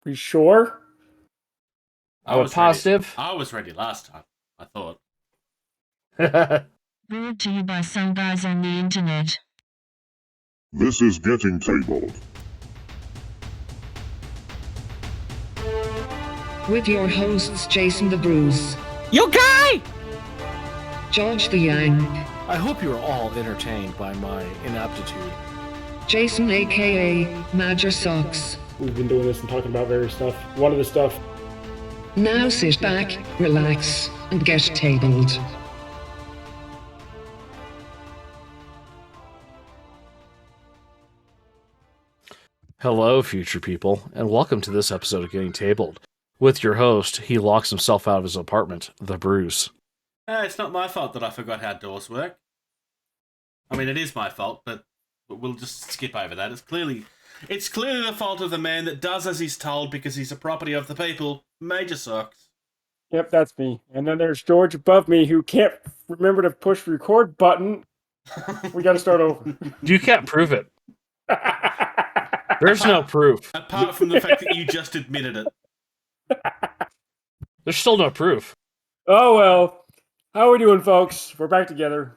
You sure? I was positive. I was ready last time, I thought. Brought to you by some guys on the internet. This is Getting Tabled. With your hosts Jason the Bruce, You guy! George the Yang, I hope you're all entertained by my inaptitude. Jason aka Major Socks. We've been doing this and talking about various stuff. One of the stuff. Now sit back, relax, and get tabled. Hello, future people, and welcome to this episode of Getting Tabled. With your host, he locks himself out of his apartment, the Bruce. It's not my fault that I forgot how doors work. I mean, it is my fault, but we'll just skip over that. It's clearly the fault of the man that does as he's told because he's a property of the people. Major Socks. Yep, that's me. And then there's George above me who can't remember to push the record button. We got to start over. You can't prove it. There's no proof. Apart from the fact that you just admitted it. There's still no proof. Oh, well. How are we doing, folks? We're back together.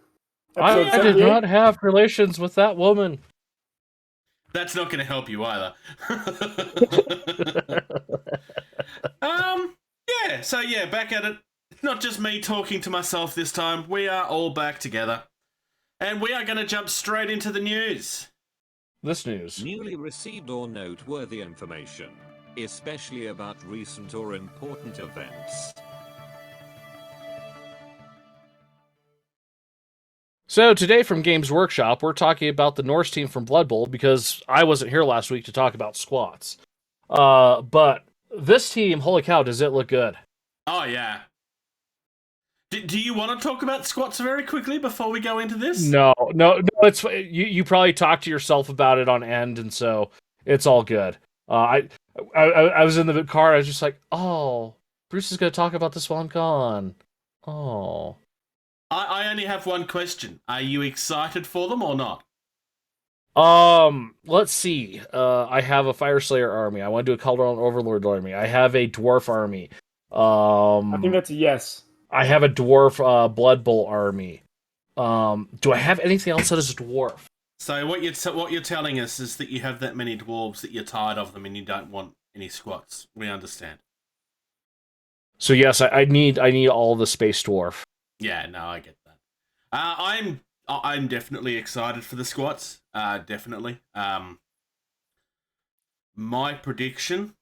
I did 78? not have relations with that woman. That's not going to help you either. Yeah, back at it. Not just me talking to myself this time. We are all back together. And we are going to jump straight into the news. This news. Newly received or noteworthy information, especially about recent or important events. So today from Games Workshop, we're talking about the Norse team from Blood Bowl because I wasn't here last week to talk about squats. But this team, holy cow, does it look good? Oh, yeah. Do you want to talk about squats very quickly before we go into this? No. It's you probably talked to yourself about it on end, and so it's all good. I was in the car. I was just like, oh, Bruce is going to talk about this while I'm gone. Oh. I only have one question. Are you excited for them or not? Let's see. I have a Fire Slayer army. I want to do a Calderon Overlord army. I have a Dwarf army. I think that's a yes. I have a Dwarf Blood Bowl army. Do I have anything else that is a Dwarf? So what you're telling us is that you have that many dwarves that you're tired of them and you don't want any squats. We understand. So yes, I need all the Space Dwarf. Yeah, no, I get that. I'm definitely excited for the squats. Definitely. My prediction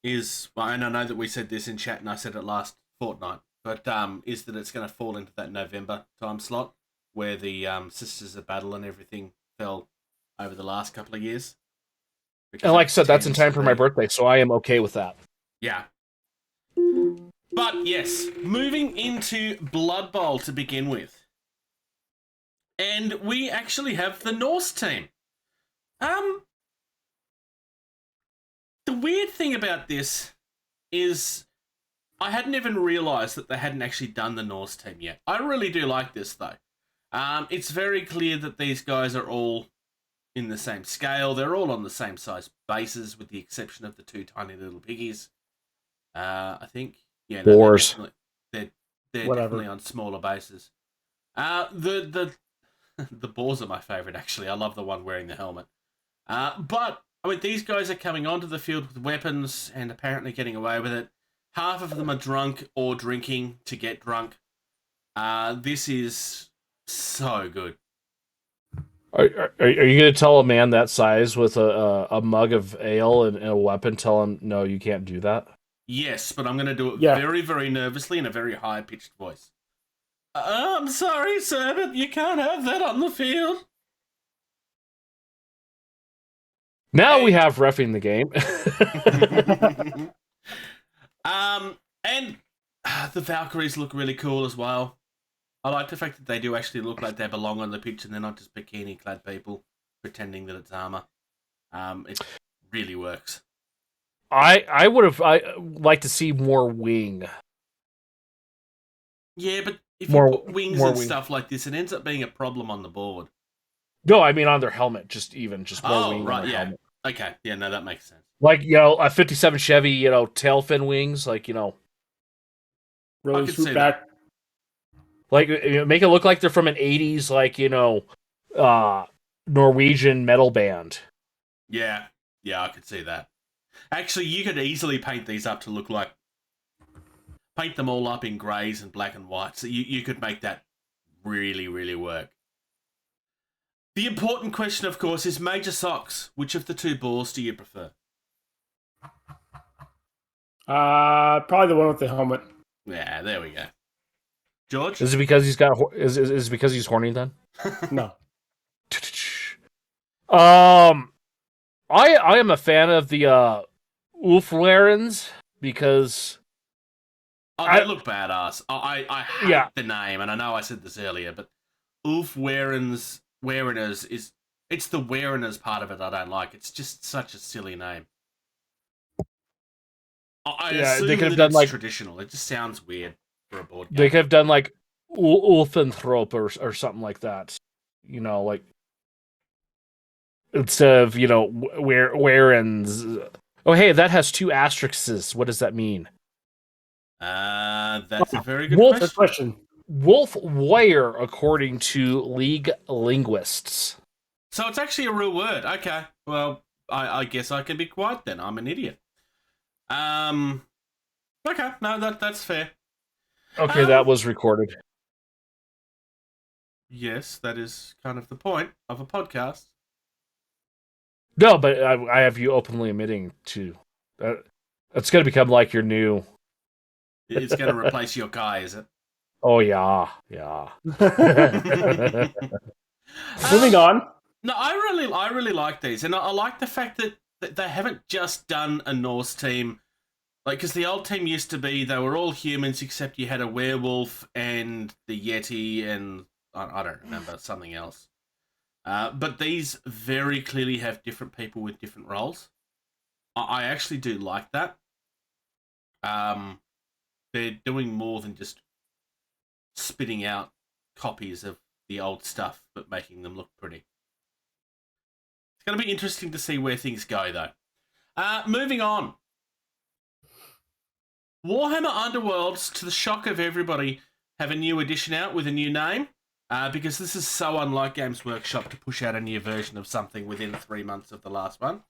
is, and I know that we said this in chat and I said it last fortnight, but is that it's going to fall into that November time slot where the Sisters of Battle and everything fell over the last couple of years. And like I said, that's in time for my birthday, so I am okay with that. Yeah. But yes, moving into Blood Bowl to begin with. And we actually have the Norse team. The weird thing about this is I hadn't even realised that they hadn't actually done the Norse team yet. I really do like this, though. It's very clear that these guys are all in the same scale. They're all on the same size bases, with the exception of the two tiny little piggies. I think. Yeah, no, Boars. They're definitely on smaller bases. The boars are my favourite, actually. I love the one wearing the helmet. But, I mean, these guys are coming onto the field with weapons and apparently getting away with it. Half of them are drunk or drinking to get drunk. This is so good. Are you going to tell a man that size with a mug of ale and a weapon, tell him, no, you can't do that? Yes, but I'm going to do it very, very nervously in a very high-pitched voice. I'm sorry, sir, but you can't have that on the field. Now we have reffing the game. And the Valkyries look really cool as well. I like the fact that they do actually look like they belong on the pitch and they're not just bikini-clad people pretending that it's armor. It really works. I would have liked to see more wing. Yeah, but if you put wings and stuff like this, it ends up being a problem on the board. No, I mean on their helmet, just more wing on their helmet. Okay, yeah, no, that makes sense. Like, a 57 Chevy, tail fin wings, like, I Really could swoop see back. like make it look like they're from an 80s, like, Norwegian metal band. Yeah, I could see that. Actually, you could easily paint these up to look like... Paint them all up in greys and black and white. So you could make that really, really work. The important question, of course, is Major Socks. Which of the two balls do you prefer? Probably the one with the helmet. Yeah, there we go. George? Is it because he's got is it because he's horny then? No. I am a fan of the Ulfwerens because Oh, they look badass. I hate the name, and I know I said this earlier, but Weariners is... It's the Weariners part of it I don't like. It's just such a silly name. I assume they could have that done it's traditional. It just sounds weird for a board game. they could have done like Ulfenthrop or something like that. Like instead of Werens. Oh, hey, that has 2 asterisks. What does that mean? That's a very good Good question. Wolf Warrior, according to League linguists. So it's actually a real word. Okay. Well, I guess I can be quiet then. I'm an idiot. Okay. No, that's fair. Okay, that was recorded. Yes, that is kind of the point of a podcast. No, but I have you openly admitting to that's going to become like your new. It's going to replace your guy, is it? Oh yeah. Moving on. No, I really like these, and I like the fact that they haven't just done a Norse team, like, because the old team used to be they were all humans except you had a werewolf and the Yeti and I don't remember something else. But these very clearly have different people with different roles. I actually do like that. They're doing more than just spitting out copies of the old stuff, but making them look pretty. It's going to be interesting to see where things go, though. Moving on. Warhammer Underworlds, to the shock of everybody, have a new edition out with a new name. Because this is so unlike Games Workshop to push out a new version of something within 3 months of the last one.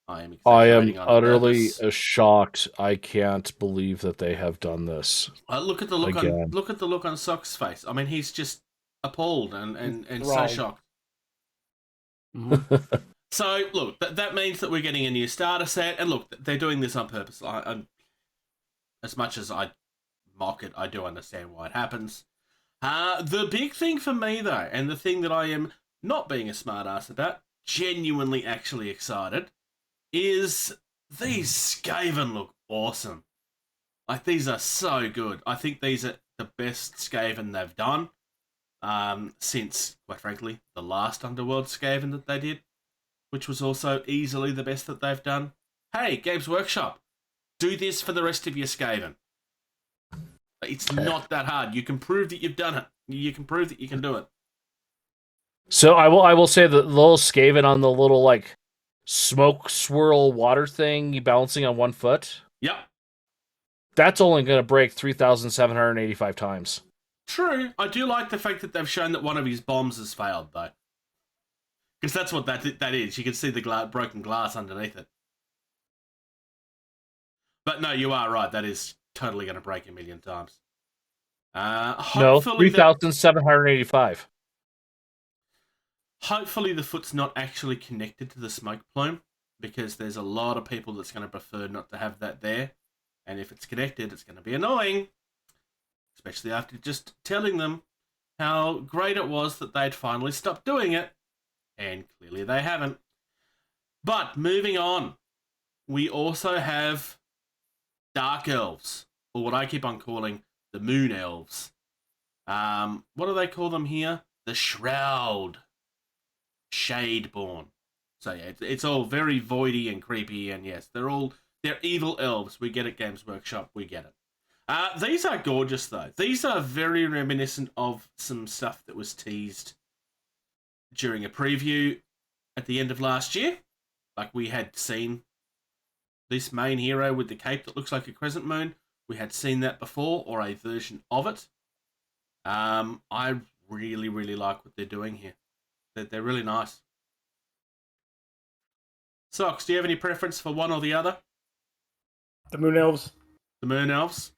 I am utterly shocked. I can't believe that they have done this. Look at the look on Sock's face. I mean, he's just appalled and so shocked. Mm-hmm. So look, that means that we're getting a new starter set, and look, they're doing this on purpose. As much as I mock it, I do understand why it happens. The big thing for me, though, and the thing that I am not being a smartass about, genuinely actually excited, is these Skaven look awesome. Like, these are so good. I think these are the best Skaven they've done since, quite frankly, the last Underworld Skaven that they did, which was also easily the best that they've done. Hey, Games Workshop, do this for the rest of your Skaven. It's not that hard. You can prove that you've done it. You can prove that you can do it. So I will say the little Skaven on the little like smoke swirl water thing, you balancing on 1 foot. Yep. That's only going to break 3,785 times. True. I do like the fact that they've shown that one of his bombs has failed, though. Because that's what that is. You can see the broken glass underneath it. But no, you are right. That is totally going to break 1,000,000 times. No, 3,785. Hopefully the foot's not actually connected to the smoke plume, because there's a lot of people that's going to prefer not to have that there. And if it's connected, it's going to be annoying. Especially after just telling them how great it was that they'd finally stopped doing it. And clearly they haven't. But moving on, we also have Dark Elves, or what I keep on calling the Moon Elves. What do they call them here? The Shroud. Shadeborn. So yeah, it's all very voidy and creepy, and yes, they're evil elves. We get it, Games Workshop, we get it. These are gorgeous, though. These are very reminiscent of some stuff that was teased during a preview at the end of last year. Like, we had seen this main hero with the cape that looks like a crescent moon. We had seen that before, or a version of it. I really, really like what they're doing here. They're really nice. Socks, do you have any preference for one or the other? The Moon Elves. The Moon Elves?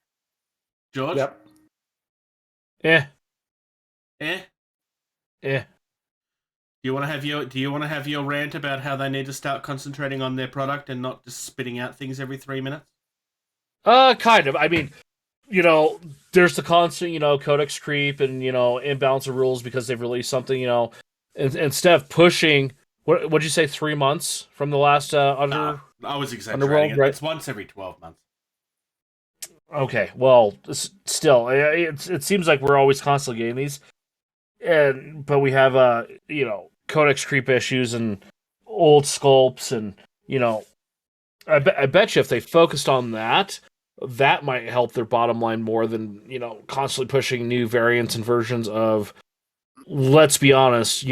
George? Yep. Eh. Eh? Eh. Do you want to have your rant about how they need to start concentrating on their product and not just spitting out things every 3 minutes? Kind of. I mean, there's the constant, codex creep and, imbalance of rules because they've released something, instead of pushing, what'd you say, 3 months from the last No, I was exaggerating. Underworld, right? It's once every 12 months. Okay, well, still, it seems like we're always constantly getting these, but we have, codex creep issues and old sculpts and, I bet you if they focused on that, that might help their bottom line more than, constantly pushing new variants and versions of, let's be honest,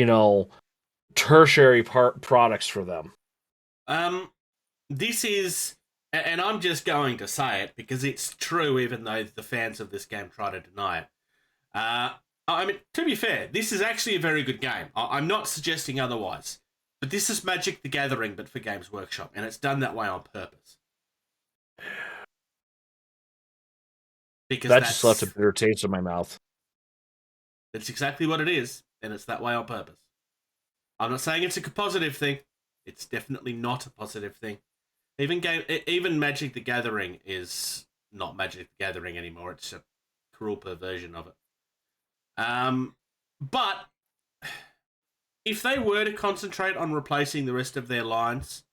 tertiary products for them. This is, and I'm just going to say it because it's true, even though the fans of this game try to deny it. I mean, to be fair, this is actually a very good game. I'm not suggesting otherwise. But this is Magic the Gathering, but for Games Workshop, and it's done that way on purpose. Because that just left a bitter taste in my mouth. That's exactly what it is, and it's that way on purpose. I'm not saying it's a positive thing. It's definitely not a positive thing. Even Magic the Gathering is not Magic the Gathering anymore. It's a cruel perversion of it. But if they were to concentrate on replacing the rest of their lines,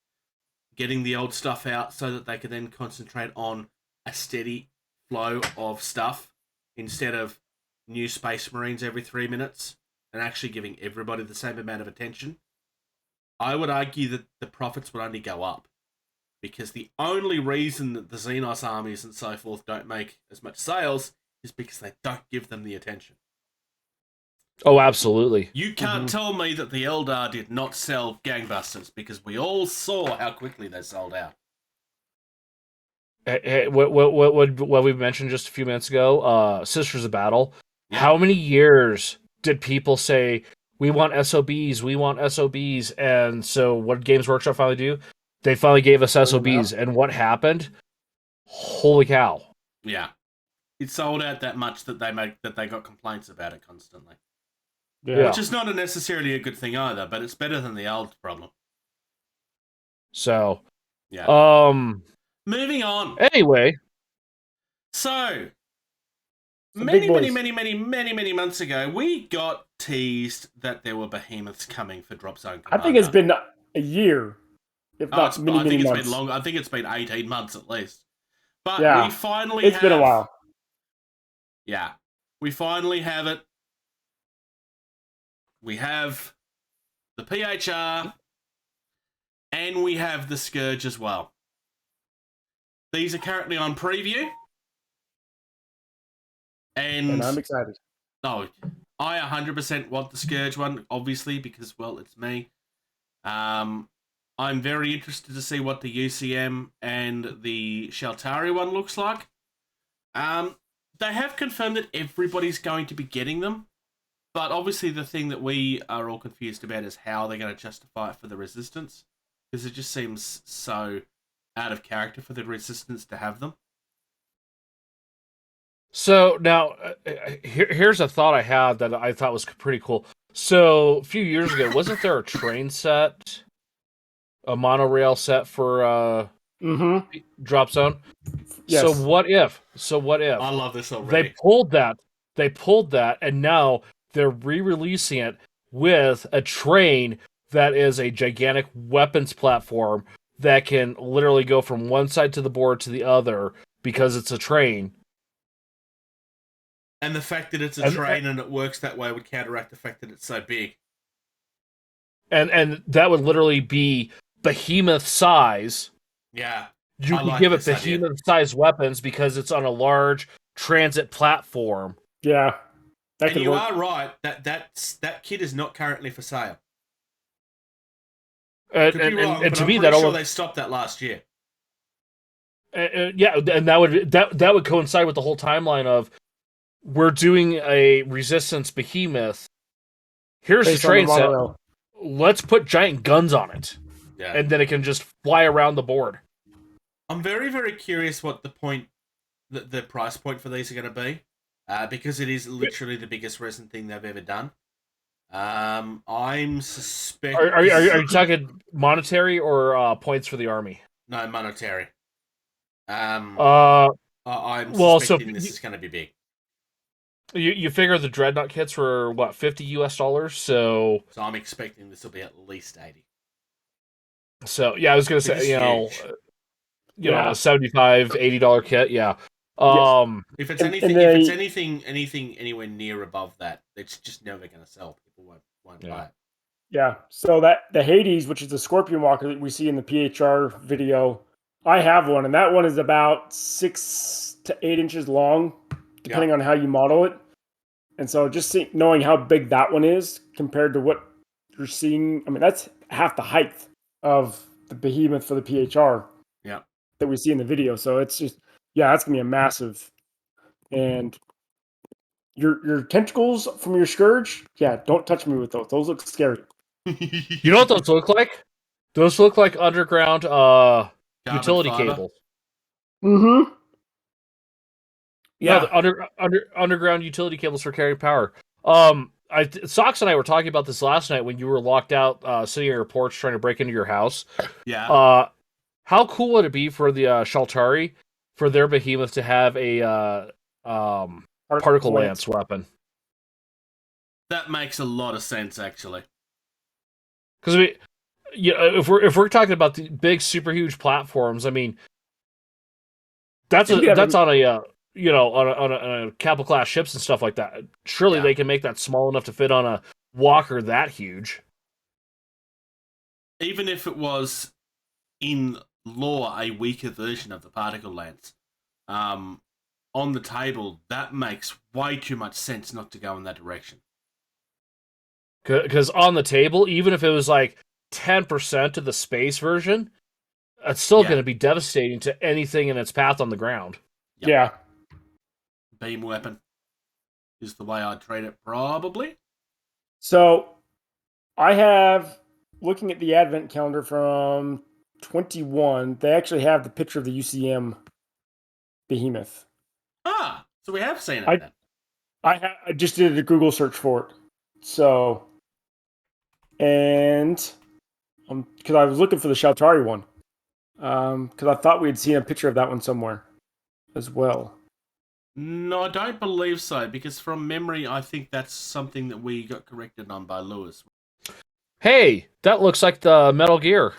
getting the old stuff out so that they could then concentrate on a steady flow of stuff instead of new Space Marines every 3 minutes and actually giving everybody the same amount of attention, I would argue that the profits would only go up. Because the only reason that the Xenos armies and so forth don't make as much sales is because they don't give them the attention. Oh, absolutely. You can't tell me that the Eldar did not sell gangbusters because we all saw how quickly they sold out. Hey, what we mentioned just a few minutes ago, Sisters of Battle. Yeah. How many years did people say, we want SOBs, we want SOBs? And so what did Games Workshop finally do? They finally gave us SOBs. And what happened? Holy cow. Yeah. It sold out that much that they got complaints about it constantly. Yeah. Which is not necessarily a good thing either, but it's better than the old problem. So, yeah. Moving on. Anyway. So, many months ago, we got teased that there were behemoths coming for Drop Zone Commander. I think it's been a year, if not I many think it's months. been long. I think it's been 18 months at least. But yeah, we finally it's been a while. Yeah. We finally have it. We have the PHR, and we have the Scourge as well. These are currently on preview. And I'm excited. Oh, I 100% want the Scourge one, obviously, because, well, it's me. I'm very interested to see what the UCM and the Shaltari one looks like. They have confirmed that everybody's going to be getting them. But obviously the thing that we are all confused about is how they're going to justify it for the Resistance. Because it just seems so out of character for the Resistance to have them. So now, here's a thought I had that I thought was pretty cool. So a few years ago, wasn't there a train set? A monorail set for Drop Zone? Yes. So what if? I love this already. They pulled that, and now they're re-releasing it with a train that is a gigantic weapons platform that can literally go from one side to the board to the other because it's a train. And the fact that it's a train and it works that way would counteract the fact that it's so big. And that would literally be behemoth size. Yeah. You can give it behemoth size weapons because it's on a large transit platform. Yeah. And you are right. That kit is not currently for sale. Could be wrong, and but to I'm me, pretty that sure they stopped that last year. yeah, and that would coincide with the whole timeline of we're doing a Resistance Behemoth. Here's the Based on the train set. monorail. Let's put giant guns on it, Yeah. and then it can just fly around the board. I'm very, very curious what the price point for these are going to be, because it is literally the biggest resin thing they've ever done. I'm suspecting. Are you talking monetary or points for the army? No, monetary. I'm well, suspecting this is going to be big. You figure the Dreadnought kits were what, $50 US, so I'm expecting this will be at least 80. So yeah, I was gonna Which is say, huge. You know, a $75, $80 kit, yeah. If it's And anything anywhere near above that, it's just never going to sell. People won't buy it. Yeah. So that the Hades, which is the Scorpion Walker that we see in the PHR video, I have one, and that one is about 6 to 8 inches long, depending on how you model it. And so just knowing how big that one is compared to what you're seeing, I mean, that's half the height of the Behemoth for the PHR. Yeah. That we see in the video. So it's just, yeah, that's gonna be a massive. And your tentacles from your Scourge, yeah, don't touch me with those. Those look scary. You know what those look like? Those look like underground utility fiber? cables. Mm-hmm. Yeah, Yeah. the underground utility cables for carrying power. Socks and I were talking about this last night when you were locked out, sitting on your porch trying to break into your house. Yeah. How cool would it be for the Shaltari, for their Behemoth to have a particle lance weapon? That makes a lot of sense, actually. Because I mean, if we're talking about the big, super huge platforms, I mean, that's on a on a capital class ships and stuff like that. Surely they can make that small enough to fit on a walker that huge. Even if it was in lore a weaker version of the particle lance, on the table, that makes way too much sense not to go in that direction. Because on the table, even if it was like 10% of the space version, it's still going to be devastating to anything in its path on the ground. Yep. Yeah. Beam weapon is the way I'd trade it, probably. So I have, looking at the advent calendar from 21, they actually have the picture of the UCM Behemoth. Ah, so we have seen it then. I just did a Google search for it. So, and because I was looking for the Shaltari one, because I thought we had seen a picture of that one somewhere as well. No, I don't believe so, because from memory, I think that's something that we got corrected on by Lewis. Hey, that looks like the Metal Gear.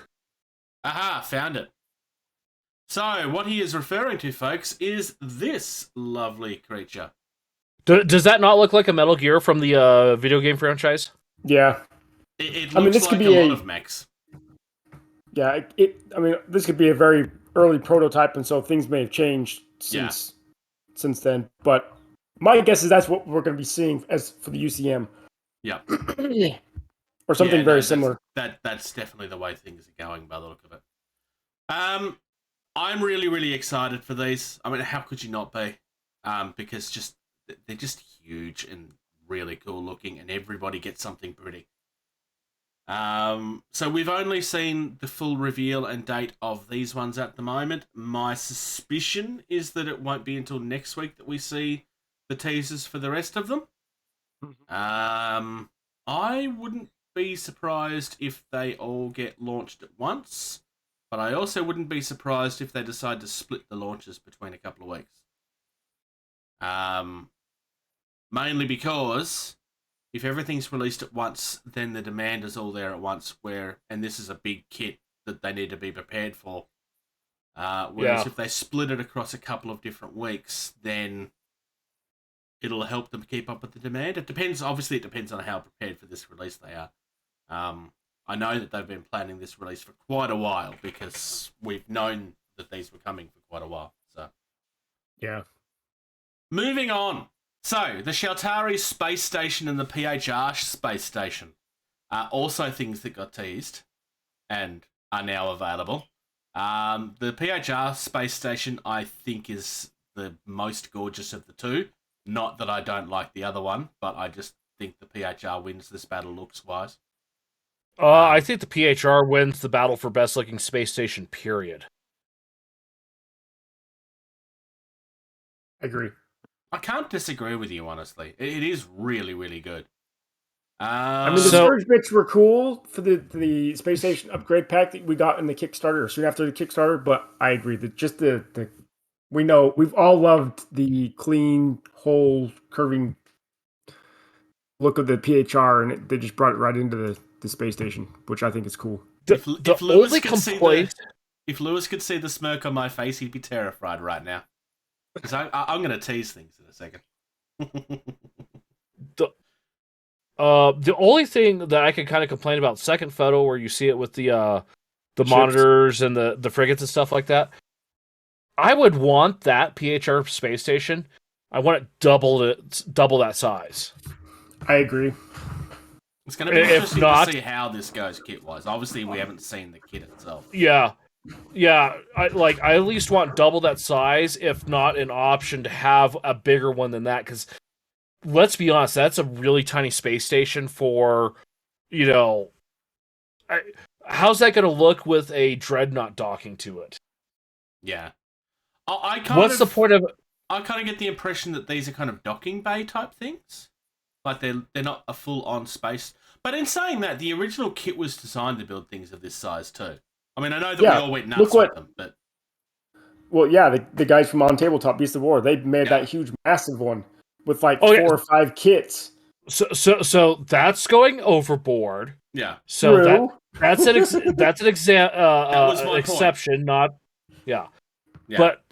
Aha, found it. So, what he is referring to, folks, is this lovely creature. Does that not look like a Metal Gear from the video game franchise? Yeah. It looks this like could be a lot of mechs. Yeah, this could be a very early prototype, and so things may have changed since then. But my guess is that's what we're going to be seeing as for the UCM. Yeah. Or something very similar. That's definitely the way things are going by the look of it. I'm really, really excited for these. I mean, how could you not be? Because they're just huge and really cool looking, and everybody gets something pretty. So we've only seen the full reveal and date of these ones at the moment. My suspicion is that it won't be until next week that we see the teasers for the rest of them. I wouldn't be surprised if they all get launched at once, but I also wouldn't be surprised if they decide to split the launches between a couple of weeks. Mainly because if everything's released at once, then the demand is all there at once, and this is a big kit that they need to be prepared for. Whereas if they split it across a couple of different weeks, then it'll help them keep up with the demand. It depends on how prepared for this release they are. I know that they've been planning this release for quite a while, because we've known that these were coming for quite a while. So, yeah. Moving on. So, the Shaltari Space Station and the Phr Space Station are also things that got teased. and are now available. The Phr Space Station, I think, is the most gorgeous of the two. Not that I don't like the other one, but I just think the Phr wins this battle looks-wise. I think the PHR wins the battle for best-looking space station, period. I agree. I can't disagree with you, honestly. It is really, really good. I mean, the Surge bits were cool for the space station upgrade pack that we got in the Kickstarter, soon after the Kickstarter. But I agree that just the we know we've all loved the clean, whole, curving look of the PHR, and they just brought it right into the space station, which I think is cool. If Lewis could see the smirk on my face, he'd be terrified right now. Because I'm going to tease things in a second. The only thing that I can kind of complain about second photo, where you see it with the monitors and the frigates and stuff like that, I would want that PHR space station. I want it double that size. I agree. It's going to be interesting to see how this goes kit-wise. Obviously, we haven't seen the kit itself. Yeah. I at least want double that size, if not an option to have a bigger one than that. Because let's be honest, that's a really tiny space station for, how's that going to look with a dreadnought docking to it? Yeah. What's the point of? I kind of get the impression that these are kind of docking bay type things. Like they're not a full-on space. But in saying that, the original kit was designed to build things of this size too. I mean, I know that we all went nuts with them, but... Well, yeah, the guys from On Tabletop Beast of War, they made that huge, massive one with like 4 or 5 kits. So that's going overboard. Yeah. So that's an exception, not... Yeah. But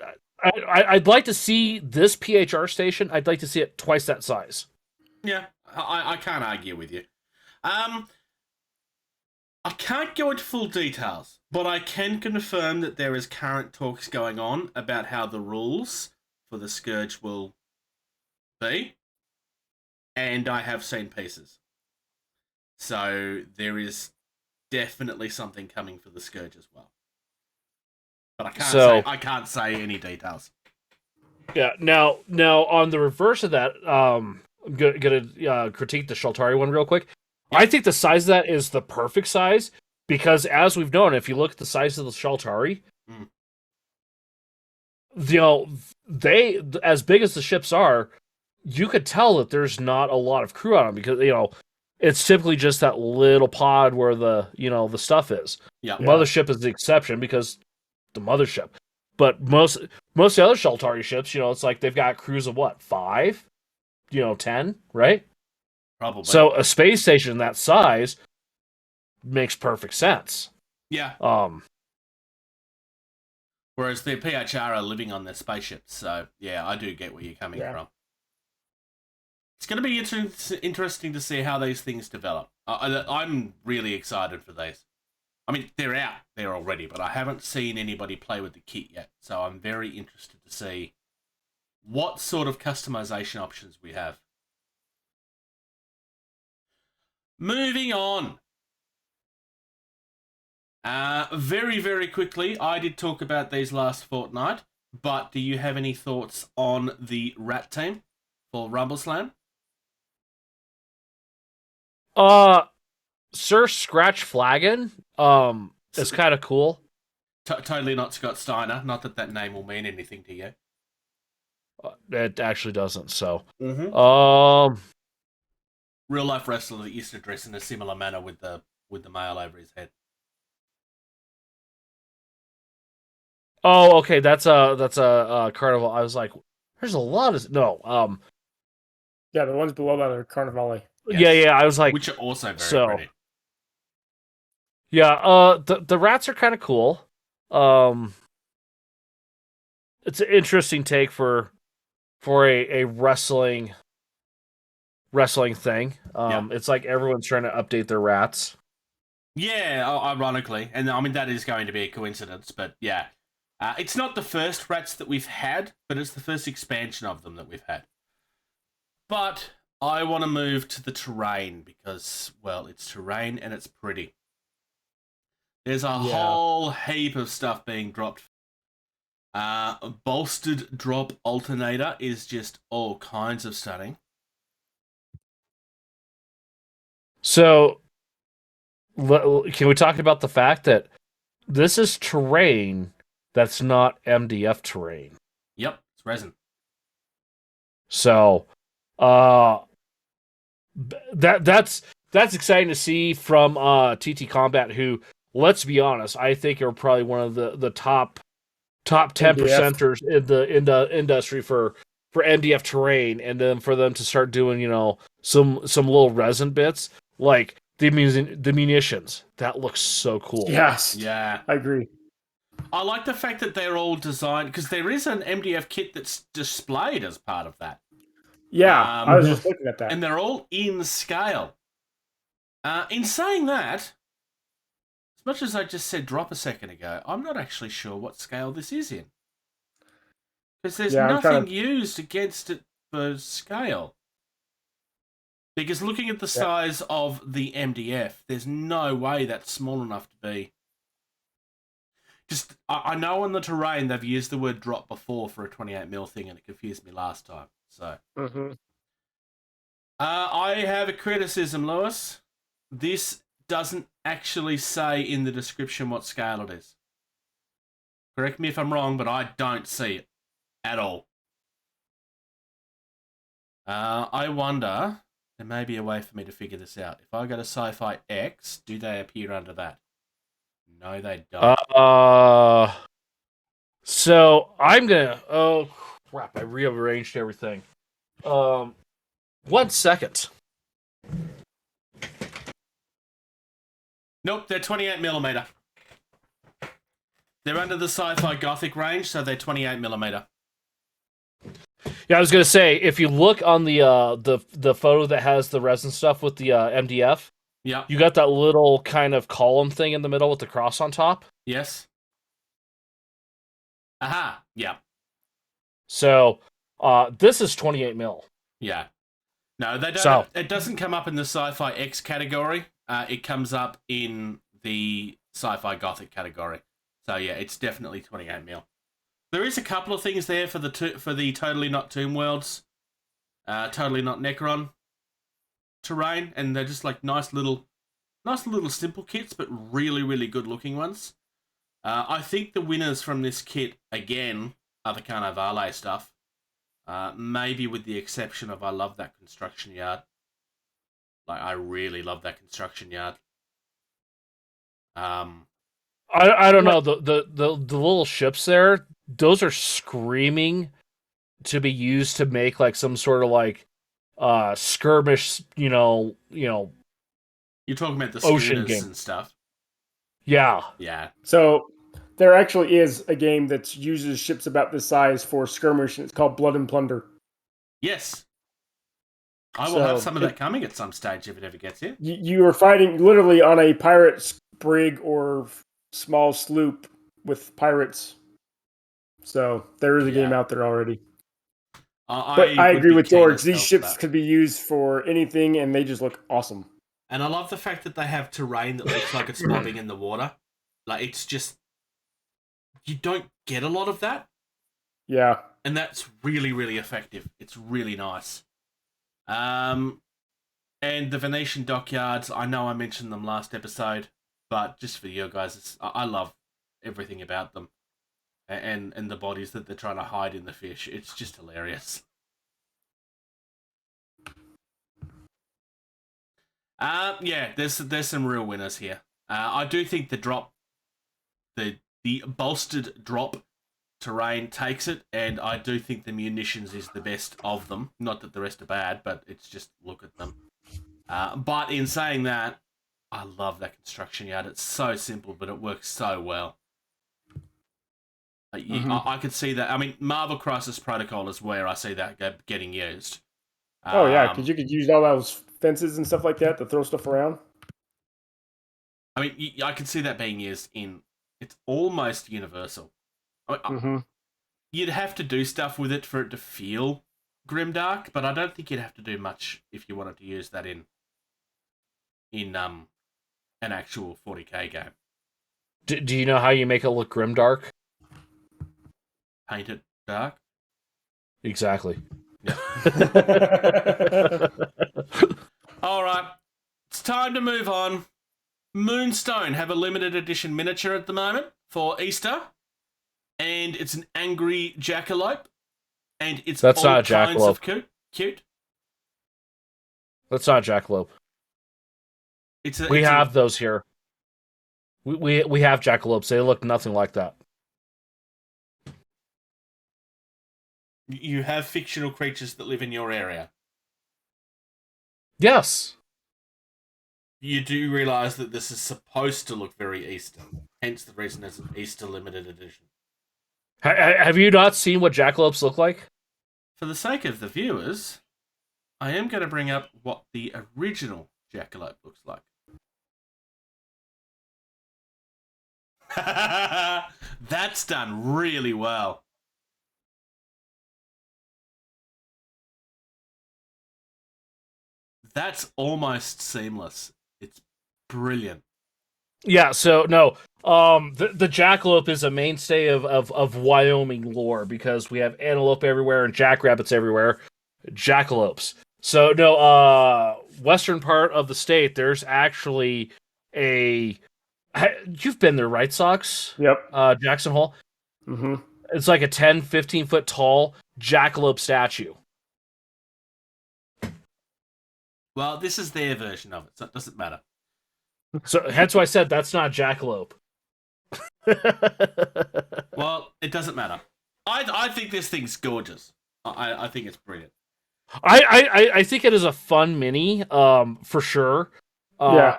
I'd like to see this PHR station, I'd like to see it twice that size. Yeah, I can't argue with you. I can't go into full details, but I can confirm that there is current talks going on about how the rules for the Scourge will be, and I have seen pieces. So there is definitely something coming for the Scourge as well. But I can't say any details. Yeah. Now on the reverse of that, I'm gonna critique the Shaltari one real quick. I think the size of that is the perfect size, because as we've known, if you look at the size of the Shaltari, they, as big as the ships are, you could tell that there's not a lot of crew on them, because it's typically just that little pod where the stuff is. Yeah. Mothership is the exception because the mothership. But most of the other Shaltari ships, it's like they've got crews of what, 5? 10, right? Probably. So a space station that size makes perfect sense. Yeah. Whereas the PHR are living on their spaceships, so yeah, I do get where you're coming from. It's going to be interesting to see how these things develop. I'm really excited for these. I mean, they're out there already, but I haven't seen anybody play with the kit yet, so I'm very interested to see what sort of customization options we have. Moving on. Very, very quickly, I did talk about these last fortnight, but do you have any thoughts on the Rat team for Rumbleslam? Sir Scratch Flagon is kind of cool. Totally not Scott Steiner. Not that name will mean anything to you. It actually doesn't, so. Real life wrestler that used to dress in a similar manner with the mail over his head. Oh, okay, that's a carnival. I was like, there's a lot of Yeah, the ones below that are Carnivale. Yes. Yeah, I was like, which are also very pretty. Yeah, the rats are kind of cool. It's an interesting take for a wrestling thing. It's like everyone's trying to update their rats. Yeah, ironically, and I mean that is going to be a coincidence, but yeah, it's not the first rats that we've had, but it's the first expansion of them that we've had. But I want to move to the terrain because, well, it's terrain and it's pretty. There's a whole heap of stuff being dropped. Bolstered drop alternator is just all kinds of stunning. So, can we talk about the fact that this is terrain that's not MDF terrain? Yep, it's resin. So, that's exciting to see from TTCombat, who, let's be honest, I think are probably one of the top 10%ers in the industry for MDF terrain, and then for them to start doing, some little resin bits like the munitions. That looks so cool. Yes. Yeah. I agree. I like the fact that they're all designed, because there is an MDF kit that's displayed as part of that. Yeah, I was just looking at that. And they're all in scale. In saying that, as much as I just said drop a second ago, I'm not actually sure what scale this is in. Because there's nothing used against it for scale. Because looking at the size of the MDF, there's no way that's small enough to be. Just, I know on the terrain they've used the word drop before for a 28mm thing, and it confused me last time. So, I have a criticism, Lewis. This doesn't actually say in the description what scale it is. Correct me if I'm wrong, but I don't see it at all. I wonder, there may be a way for me to figure this out. If I go to Sci-Fi X, do they appear under that? No, they don't. So I'm gonna. Oh crap! I rearranged everything. 1 second. Nope, they're 28mm. They're under the Sci-Fi Gothic range, so they're 28mm. Yeah, I was gonna say, if you look on the photo that has the resin stuff with the MDF, yeah, you got that little kind of column thing in the middle with the cross on top. Yes. Aha. Yeah. So, this is 28mm. Yeah. No, they don't. So, it doesn't come up in the Sci-Fi X category. It comes up in the Sci-Fi Gothic category. So yeah, it's definitely 28mm. There is a couple of things there for the Totally Not Tomb Worlds, Totally Not Necron terrain, and they're just like nice little simple kits, but really, really good looking ones. I think the winners from this kit, again, are the Carnivale stuff. Maybe with the exception of I love that construction yard. Like, I really love that construction yard. I don't know, the little ships there, those are screaming to be used to make like some sort of like skirmish, You're talking about the ocean game and stuff. Yeah. Yeah. So there actually is a game that uses ships about this size for skirmish, and it's called Blood and Plunder. Yes. I will have some of that coming at some stage if it ever gets here. You are fighting literally on a pirate brig or small sloop with pirates. So there is a game out there already. But I agree with George. These ships could be used for anything, and they just look awesome. And I love the fact that they have terrain that looks like it's bobbing in the water. Like, it's just... You don't get a lot of that. Yeah. And that's really, really effective. It's really nice. And the Venetian dockyards, I know I mentioned them last episode, but just for you guys, I love everything about them. And the bodies that they're trying to hide in the fish. It's just hilarious. Yeah, there's some real winners here. I do think the bolstered drop terrain takes it, and I do think the munitions is the best of them. Not that the rest are bad, but it's just look at them. But in saying that, I love that construction yard. It's so simple, but it works so well. I could see that. I mean, Marvel Crisis Protocol is where I see that getting used. Oh yeah, because you could use all those fences and stuff like that to throw stuff around. I mean, I could see that being used in... It's almost universal. You'd have to do stuff with it for it to feel grimdark, but I don't think you'd have to do much if you wanted to use that in an actual 40k game. Do you know how you make it look grimdark? Paint it dark. Exactly. Yeah. All right. It's time to move on. Moonstone have a limited edition miniature at the moment for Easter. And it's an angry jackalope. And it's That's all not a kinds of jackalope. cute. That's not jackalope. We have those here. We have jackalopes. They look nothing like that. You have fictional creatures that live in your area. Yes. You do realise that this is supposed to look very Easter. Hence the reason it's an Easter limited edition. Have you not seen what jackalopes look like? For the sake of the viewers, I am going to bring up what the original jackalope looks like. That's done really well. That's almost seamless. It's brilliant. Yeah, so no. The jackalope is a mainstay of Wyoming lore because we have antelope everywhere and jackrabbits everywhere. Jackalopes. So no, western part of the state, there's actually you've been there, right, Sox? Yep. Jackson Hole. Mm-hmm. It's like a 10, 15 foot tall jackalope statue. Well, this is their version of it, so it doesn't matter. So hence why I said that's not jackalope. Well, it doesn't matter. I think this thing's gorgeous. I think it's brilliant. I think it is a fun mini, for sure. Yeah.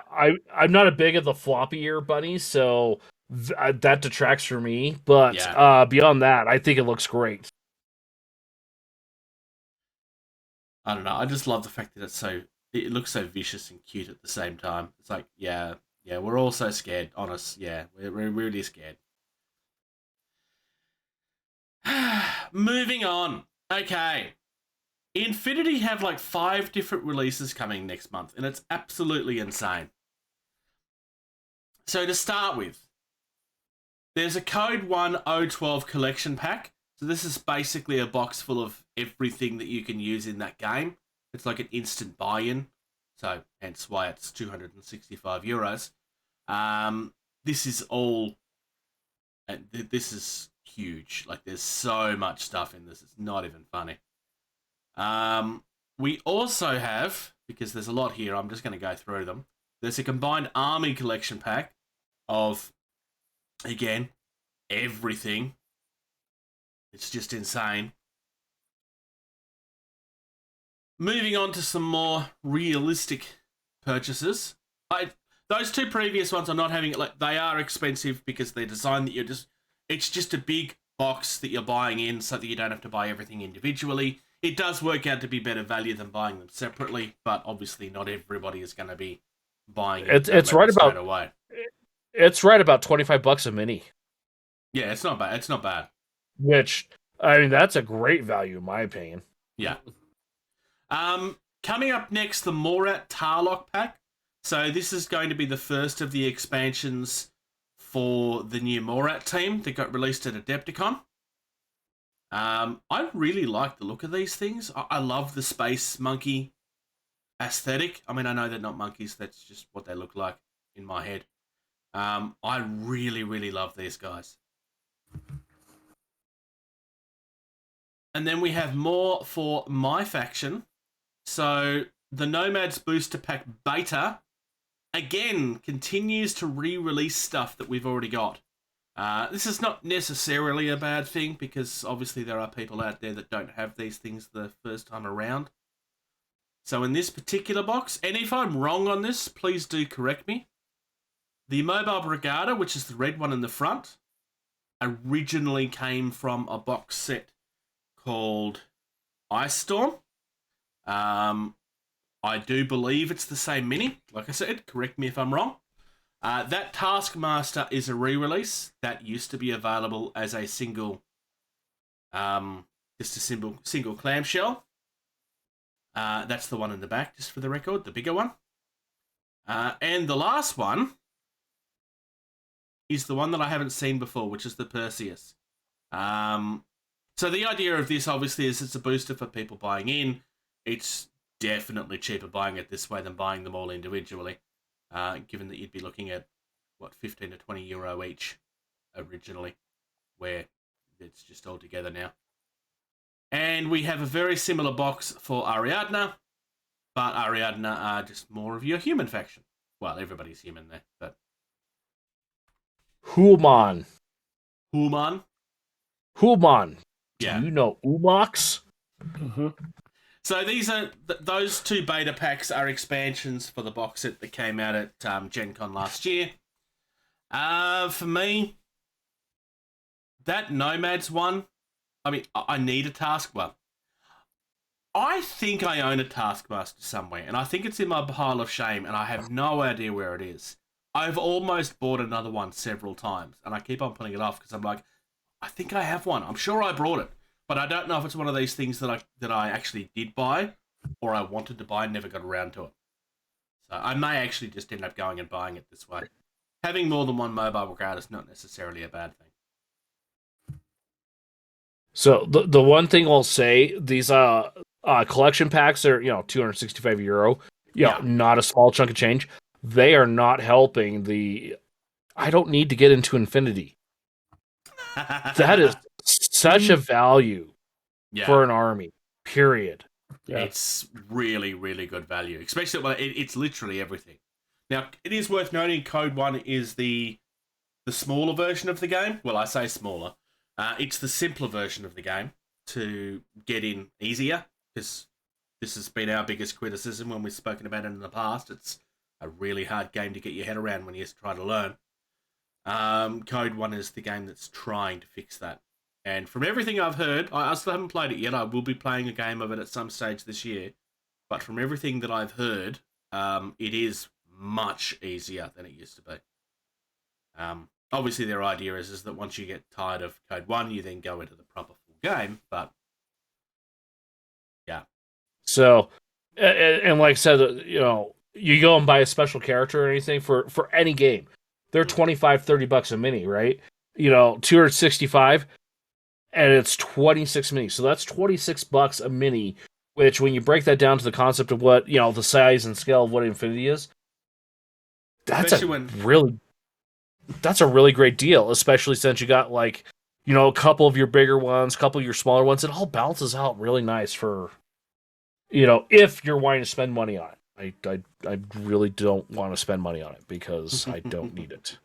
I'm not a big of the floppy ear bunnies, so that detracts for me. But Yeah. Beyond that, I think it looks great. I don't know. I just love the fact that it looks so vicious and cute at the same time. It's like, yeah, we're all so scared, honest. Yeah, we're really scared. Moving on. Okay. Infinity have like 5 different releases coming next month, and it's absolutely insane. So to start with, there's a Code 1 012 collection pack. So this is basically a box full of everything that you can use in that game. It's like an instant buy-in, so hence why it's €265. This is all, this is huge. Like, there's so much stuff in this. It's not even funny. We also have, because there's a lot here, I'm just going to go through them. There's a combined army collection pack of, again, everything. It's just insane. Moving on to some more realistic purchases. Those 2 previous ones I'm not having it, like, they are expensive because they're designed that it's just a big box that you're buying in so that you don't have to buy everything individually. It does work out to be better value than buying them separately, but obviously not everybody is going to be buying it. It's right about away. It's right about $25 a mini. Yeah, it's not bad. It's not bad. Which, I mean, that's a great value in my opinion. Yeah. Coming up next, the Morat Tarlock pack. So this is going to be the first of the expansions for the new Morat team that got released at Adepticon. I really like the look of these things. I love the space monkey aesthetic. I mean, I know they're not monkeys. That's just what they look like in my head. I really, really love these guys. And then we have more for my faction. So the Nomads Booster Pack Beta, again, continues to re-release stuff that we've already got. This is not necessarily a bad thing because obviously there are people out there that don't have these things the first time around. So in this particular box, and if I'm wrong on this, please do correct me. The Mobile Brigada, which is the red one in the front, originally came from a box set called Ice Storm. I do believe it's the same mini. Like I said, correct me if I'm wrong. That Taskmaster is a re-release. That used to be available as a single, just a single clamshell. That's the one in the back, just for the record, the bigger one. And the last one is the one that I haven't seen before, which is the Perseus. So the idea of this, obviously, is it's a booster for people buying in. It's definitely cheaper buying it this way than buying them all individually, given that you'd be looking at, 15 to 20 euro each originally, where it's just all together now. And we have a very similar box for Ariadna, but Ariadna are just more of your human faction. Well, everybody's human there, but... Human. Human? Human. Yeah. Do you know Umox? Mm-hmm. So these are those two beta packs are expansions for the box set that came out at Gen Con last year. For me, that Nomads one, I mean, I need a Taskmaster. I think I own a Taskmaster somewhere, and I think it's in my pile of shame, and I have no idea where it is. I've almost bought another one several times, and I keep on putting it off because I'm like, I think I have one. I'm sure I brought it, but I don't know if it's one of these things that I actually did buy, or I wanted to buy and never got around to it. So I may actually just end up going and buying it this way. Having more than one mobile guard is not necessarily a bad thing. So the one thing I'll say, these collection packs are, €265. Yeah. Not a small chunk of change. They are not helping the I don't need to get into Infinity. That is such a value for an army. Period. Yeah. It's really, really good value. Especially, it's literally everything. Now, it is worth noting Code 1 is the smaller version of the game. Well, I say smaller. It's the simpler version of the game to get in easier, because this has been our biggest criticism when we've spoken about it in the past. It's a really hard game to get your head around when you try to learn. Code 1 is the game that's trying to fix that. And from everything I've heard, I still haven't played it yet. I will be playing a game of it at some stage this year. But from everything that I've heard, it is much easier than it used to be. Obviously, their idea is that once you get tired of Code 1, you then go into the proper full game. But, yeah. So, and like I said, you go and buy a special character or anything for any game. They're $25-$30 a mini, right? 265, and it's 26 minis. So that's $26 a mini, which when you break that down to the concept of what, the size and scale of what Infinity is, that's a really great deal, especially since you got a couple of your bigger ones, a couple of your smaller ones. It all balances out really nice for, if you're wanting to spend money on it. I really don't want to spend money on it because I don't need it.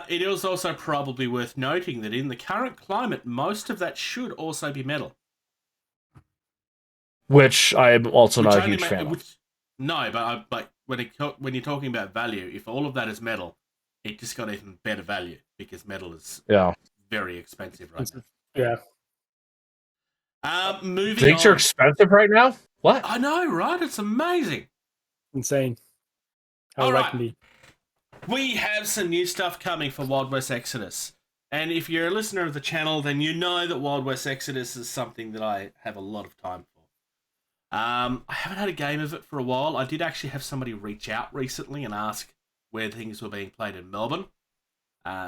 It is also probably worth noting that in the current climate, most of that should also be metal. Which I am also not a huge fan of. No, but when you're talking about value, if all of that is metal, it just got even better value because metal is very expensive right now. Yeah. Moving Things on. are expensive right now? What? I know, right? It's amazing. Insane. How All that right. can be. We have some new stuff coming for Wild West Exodus. And if you're a listener of the channel, then you know that Wild West Exodus is something that I have a lot of time for. I haven't had a game of it for a while. I did actually have somebody reach out recently and ask where things were being played in Melbourne.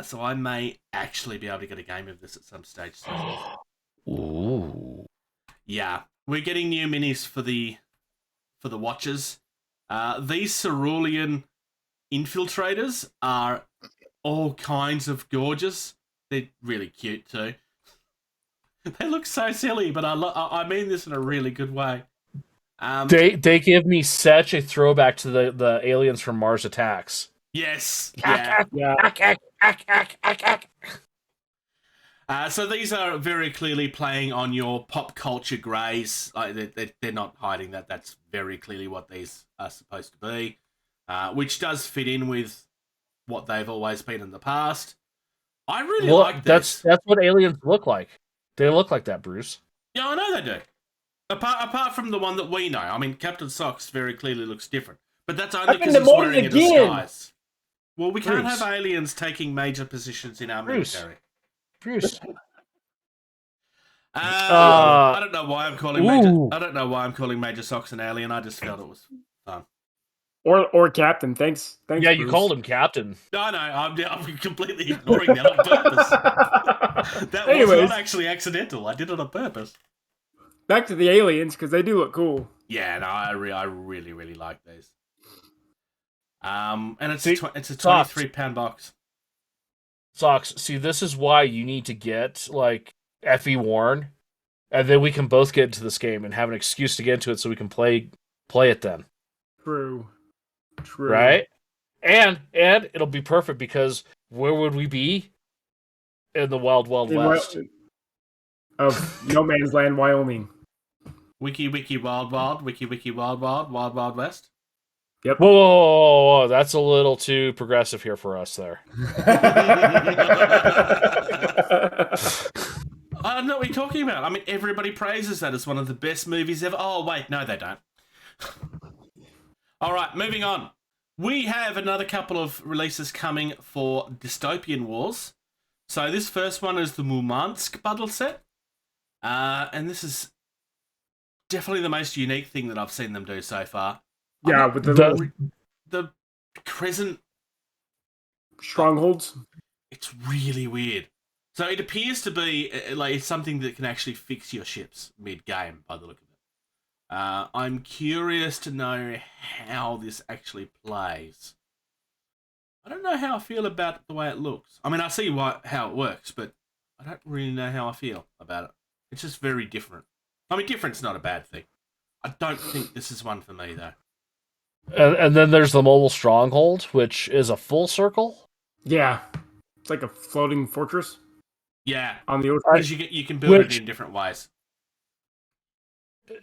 So I may actually be able to get a game of this at some stage soon. Ooh. Yeah. We're getting new minis for the Watchers. These Cerulean infiltrators are all kinds of gorgeous. They're really cute too. They look so silly, but I mean this in a really good way. They give me such a throwback to the aliens from Mars Attacks. Yes. Yeah. So these are very clearly playing on your pop culture greys. They're not hiding that. That's very clearly what these are supposed to be, which does fit in with what they've always been in the past. I really like this. That's what aliens look like. They look like that, Bruce. Yeah, I know they do. Apart from the one that we know. I mean, Captain Socks very clearly looks different. But that's only because he's wearing a disguise. Well, we can't have aliens taking major positions in our military. Bruce. I don't know why I'm calling Major Socks an alien. I just felt it was fun. Or captain. Thanks. Yeah, you Bruce. called him captain. No, I'm completely ignoring that on purpose. That was Anyways. not actually accidental. I did it on purpose. Back to the aliens, because they do look cool. Yeah, no, I really, really like these. And it's See, it's a 23-pound box. Socks. See, this is why you need to get like Effie Warren, and then we can both get into this game and have an excuse to get into it, so we can play it then. True. Right? And it'll be perfect because where would we be? In the Wild West. Of No Man's Land, Wyoming. Wiki Wild Wild, Wiki Wild Wild, Wild Wild West. Yep. Whoa, that's a little too progressive here for us there. I don't know what you're talking about. I mean, everybody praises that as one of the best movies ever. Oh, wait, no, they don't. All right, moving on. We have another couple of releases coming for Dystopian Wars. So this first one is the Murmansk bundle set. And this is definitely the most unique thing that I've seen them do so far. Yeah, with the crescent strongholds. It's really weird. So it appears to be like it's something that can actually fix your ships mid-game by the look of it. I'm curious to know how this actually plays. I don't know how I feel about the way it looks. I mean, I see how it works, but I don't really know how I feel about it. It's just very different. I mean, different's not a bad thing. I don't think this is one for me, though. And then there's the Mobile Stronghold, which is a full circle. Yeah. It's like a floating fortress. Yeah. On the ocean. Because you can build it in different ways.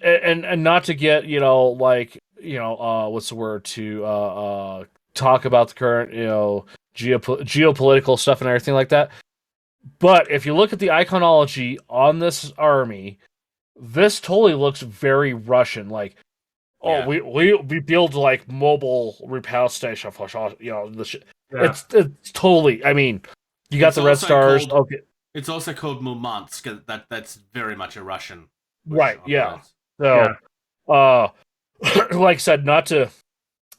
And not to get, what's the word, to talk about the current, geopolitical stuff and everything like that. But if you look at the iconology on this army, this totally looks very Russian. Like, we build like mobile repair station for it's totally. I mean, you got the red stars. It's also called Murmansk. That's very much a Russian. Right. Yeah. So, like I said, not to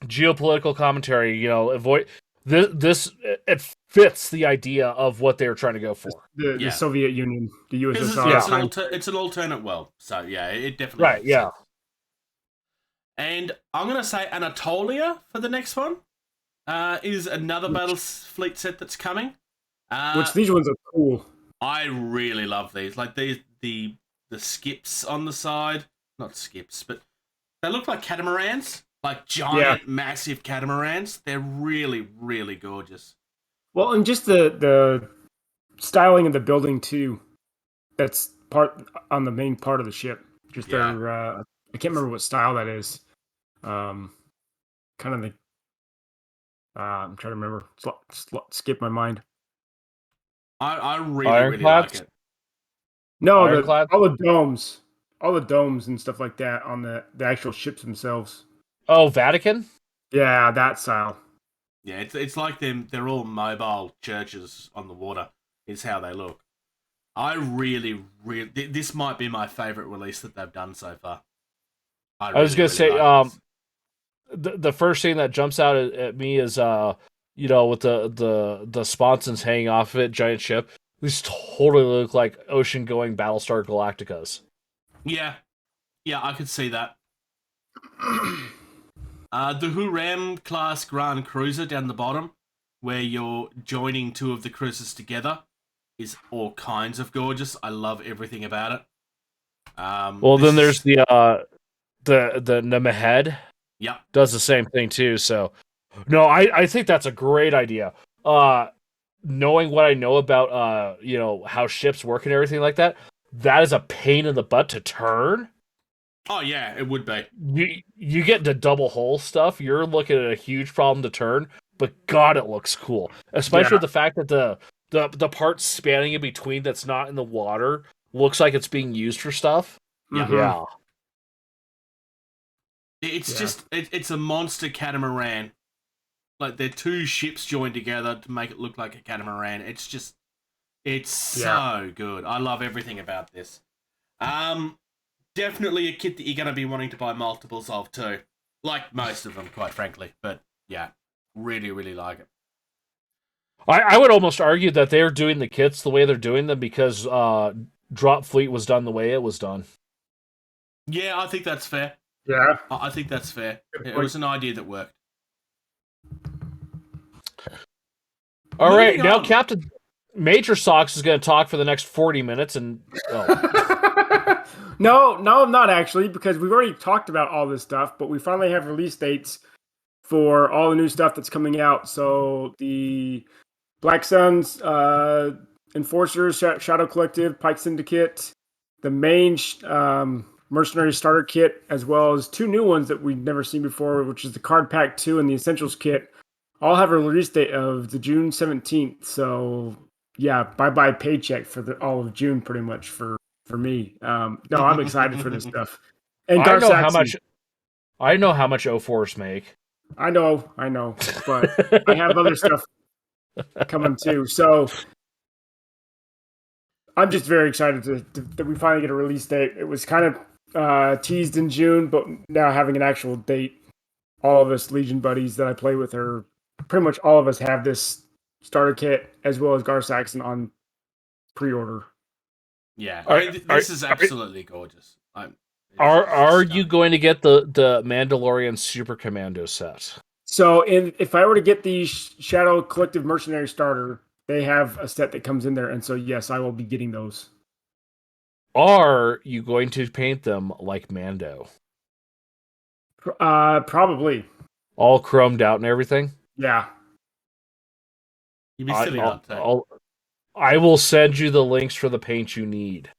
geopolitical commentary. Avoid this. It fits the idea of what they're trying to go for. The Soviet Union, the USSR. It's an alternate world. So yeah, it definitely right. Yeah. Sense. And I'm going to say Anatolia for the next one is another battle fleet set that's coming. Which these ones are cool. I really love these. Like the skips on the side. Not skips, but they look like catamarans. Like giant, massive catamarans. They're really, really gorgeous. Well, and just the styling of the building, too. That's part on the main part of the ship. Just their... I can't remember what style that is. Kind of the... I'm trying to remember. Skip my mind. I really like it. No, all the domes. All the domes and stuff like that on the actual ships themselves. Oh, Vatican? Yeah, that style. Yeah, it's like they're all mobile churches on the water. Is how they look. I really, this might be my favorite release that they've done so far. I was gonna say, the first thing that jumps out at me is, with the sponsons hanging off of it, giant ship. These totally look like ocean-going Battlestar Galacticas. Yeah, I could see that. The Huram class Grand Cruiser down the bottom, where you're joining two of the cruisers together, is all kinds of gorgeous. I love everything about it. Then there's the Nomads. Yeah, does the same thing too. So, no, I think that's a great idea. Knowing what I know about how ships work and everything like that, that is a pain in the butt to turn. Oh yeah, it would be. You get into double hull stuff, you're looking at a huge problem to turn, but God, it looks cool. Especially with the fact that the part spanning in between that's not in the water looks like it's being used for stuff. Yeah. Yeah. It's a monster catamaran. Like they're two ships joined together to make it look like a catamaran. It's so good. I love everything about this. Definitely a kit that you're going to be wanting to buy multiples of too. Like most of them, quite frankly. But yeah, really, really like it. I would almost argue that they're doing the kits the way they're doing them because Drop Fleet was done the way it was done. Yeah, I think that's fair. Yeah. I think that's fair. It was an idea that worked. All right, Moving now on. Captain Major Socks is going to talk for the next 40 minutes, and No, I'm not actually, because we've already talked about all this stuff, but we finally have release dates for all the new stuff that's coming out. So the Black Suns, Enforcers, Shadow Collective, Pike Syndicate, the main Mercenary Starter Kit, as well as two new ones that we've never seen before, which is the Card Pack 2 and the Essentials Kit, all have a release date of the June 17th. So yeah, bye-bye paycheck for all of June pretty much for me. No, I'm excited for this stuff. And I know Saxon, how much O4s make. I know, but I have other stuff coming too. So I'm just very excited that we finally get a release date. It was kind of teased in June, but now having an actual date, all of us Legion buddies that I play with are pretty much all of us have this starter kit as well as Gar Saxon on pre-order. Yeah, this is absolutely gorgeous. Are you going to get the Mandalorian Super Commando set? So if I were to get the Shadow Collective Mercenary Starter, they have a set that comes in there, and so yes, I will be getting those. Are you going to paint them like Mando? Probably. All chromed out and everything? Yeah. You'd be silly not to. I will send you the links for the paint you need.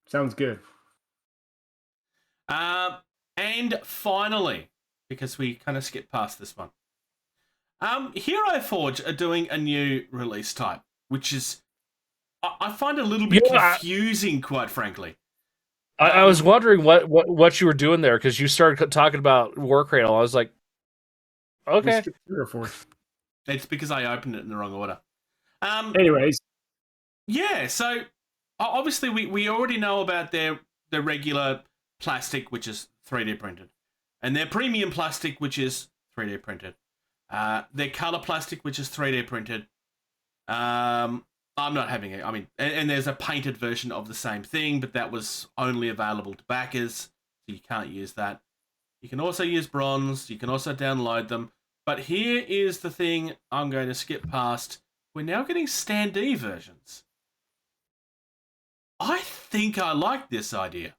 Sounds good. And finally, because we kind of skipped past this one, Hero Forge are doing a new release type, which is I find a little bit confusing, quite frankly. I was wondering what you were doing there because you started talking about War Cradle. I was like, okay. It's because I opened it in the wrong order. Anyways. Yeah, so obviously we already know about their regular plastic, which is 3D printed, and their premium plastic, which is 3D printed. Their color plastic, which is 3D printed. I'm not having it. I mean, and there's a painted version of the same thing, but that was only available to backers, so you can't use that. You can also use bronze. You can also download them. But here is the thing I'm going to skip past. We're now getting Standee versions. I think I like this idea.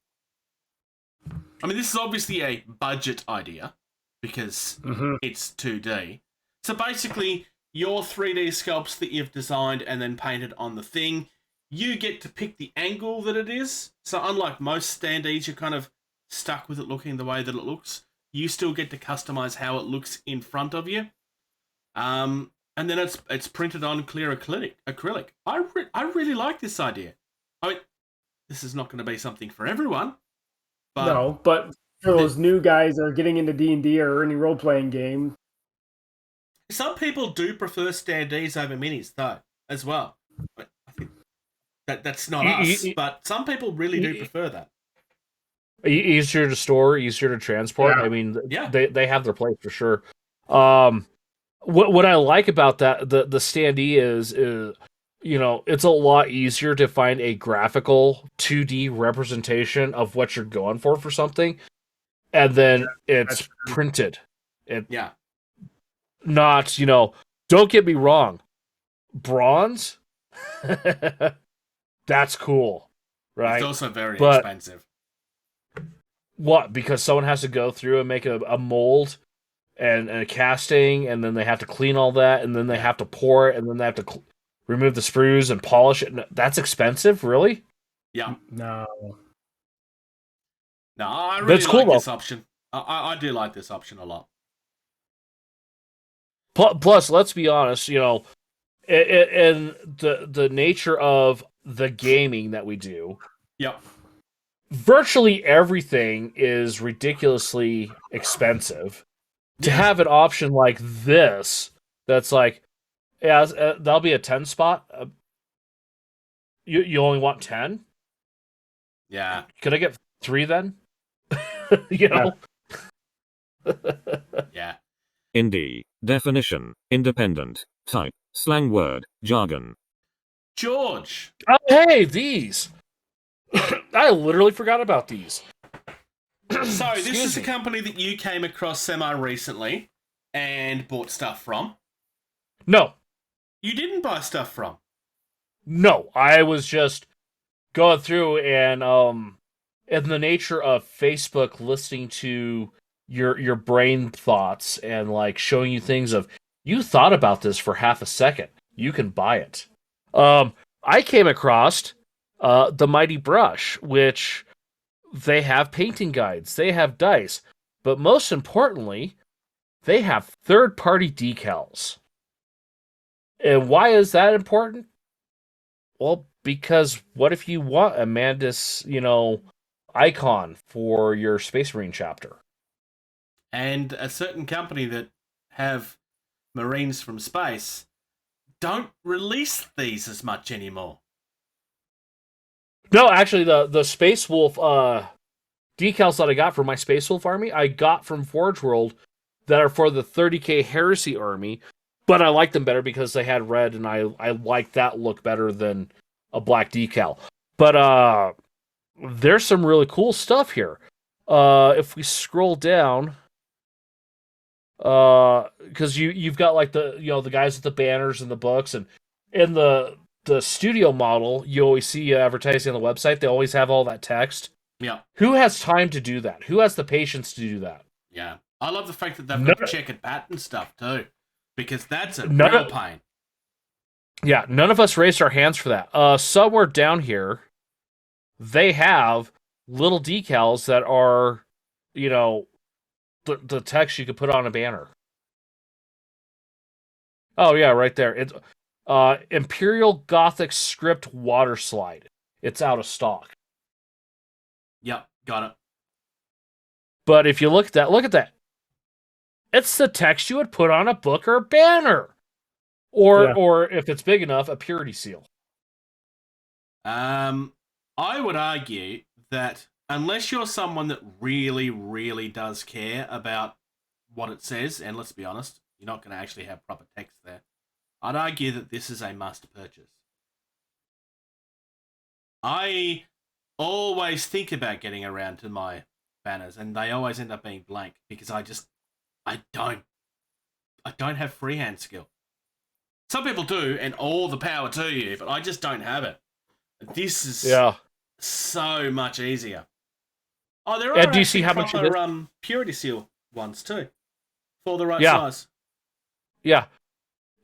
I mean, this is obviously a budget idea because it's 2D. So basically, your 3D sculpts that you've designed and then painted on the thing, you get to pick the angle that it is. So unlike most Standees, you're kind of stuck with it looking the way that it looks. You still get to customize how it looks in front of you. And then it's printed on clear acrylic. I really like this idea. I mean, this is not going to be something for everyone. But no, but for those new guys that are getting into D&D or any role-playing game. Some people do prefer Standees over minis, though, as well. I think that's not us, but some people really do prefer that. Easier to store, easier to transport. Yeah. I mean, they have their place for sure. What I like about that the Standee is it's a lot easier to find a graphical 2D representation of what you're going for something, and then it's printed. Not, don't get me wrong, bronze, that's cool, right? It's also very expensive. What? Because someone has to go through and make a mold and a casting, and then they have to clean all that, and then they have to pour it, and then they have to remove the sprues and polish it. That's expensive, really? Yeah. No, I really That's cool, like this option. I do like this option a lot. Plus, let's be honest, in the nature of the gaming that we do, virtually everything is ridiculously expensive. To have an option like this, that's like, that'll be a 10 spot. You only want 10? Yeah. Could I get 3 then? Yeah. Indie. Definition. Independent. Type. Slang word. Jargon. George. Oh, hey, these. I literally forgot about these. So this Excuse is a me. company that you came across semi-recently and bought stuff from. No, You didn't buy stuff from. no, I was just going through and in the nature of Facebook listening to your brain thoughts and like showing you things of you thought about this for half a second. You can buy it. I came across the Mighty Brush, which they have painting guides, they have dice, but most importantly, they have third-party decals. And why is that important? Well, because what if you want a Mantis, icon for your Space Marine chapter? And a certain company that have Marines from space don't release these as much anymore. No, actually, the Space Wolf decals that I got for my Space Wolf army, I got from Forge World that are for the 30k Heresy army, but I like them better because they had red, and I like that look better than a black decal. But there's some really cool stuff here. If we scroll down, because you've got like the guys with the banners and the books, and in the studio model, you always see advertising on the website. They always have all that text. Yeah. Who has time to do that? Who has the patience to do that? Yeah. I love the fact that they've got checkered pattern stuff too, because that's a None real of- pain. Yeah, none of us raised our hands for that. Somewhere down here, they have little decals that are, the text you could put on a banner. Oh yeah, right there. It's Imperial Gothic script waterslide. It's out of stock. Yep, got it. But if you look at that. It's the text you would put on a book or a banner. Or if it's big enough, a purity seal. I would argue that unless you're someone that really, really does care about what it says, and let's be honest, you're not going to actually have proper text there, I'd argue that this is a must purchase. I always think about getting around to my banners, and they always end up being blank because I don't have freehand skill. Some people do, and all the power to you, but I just don't have it. This is so much easier. Oh, there are do you see how much it is? proper purity seal ones too, for the right size. Yeah,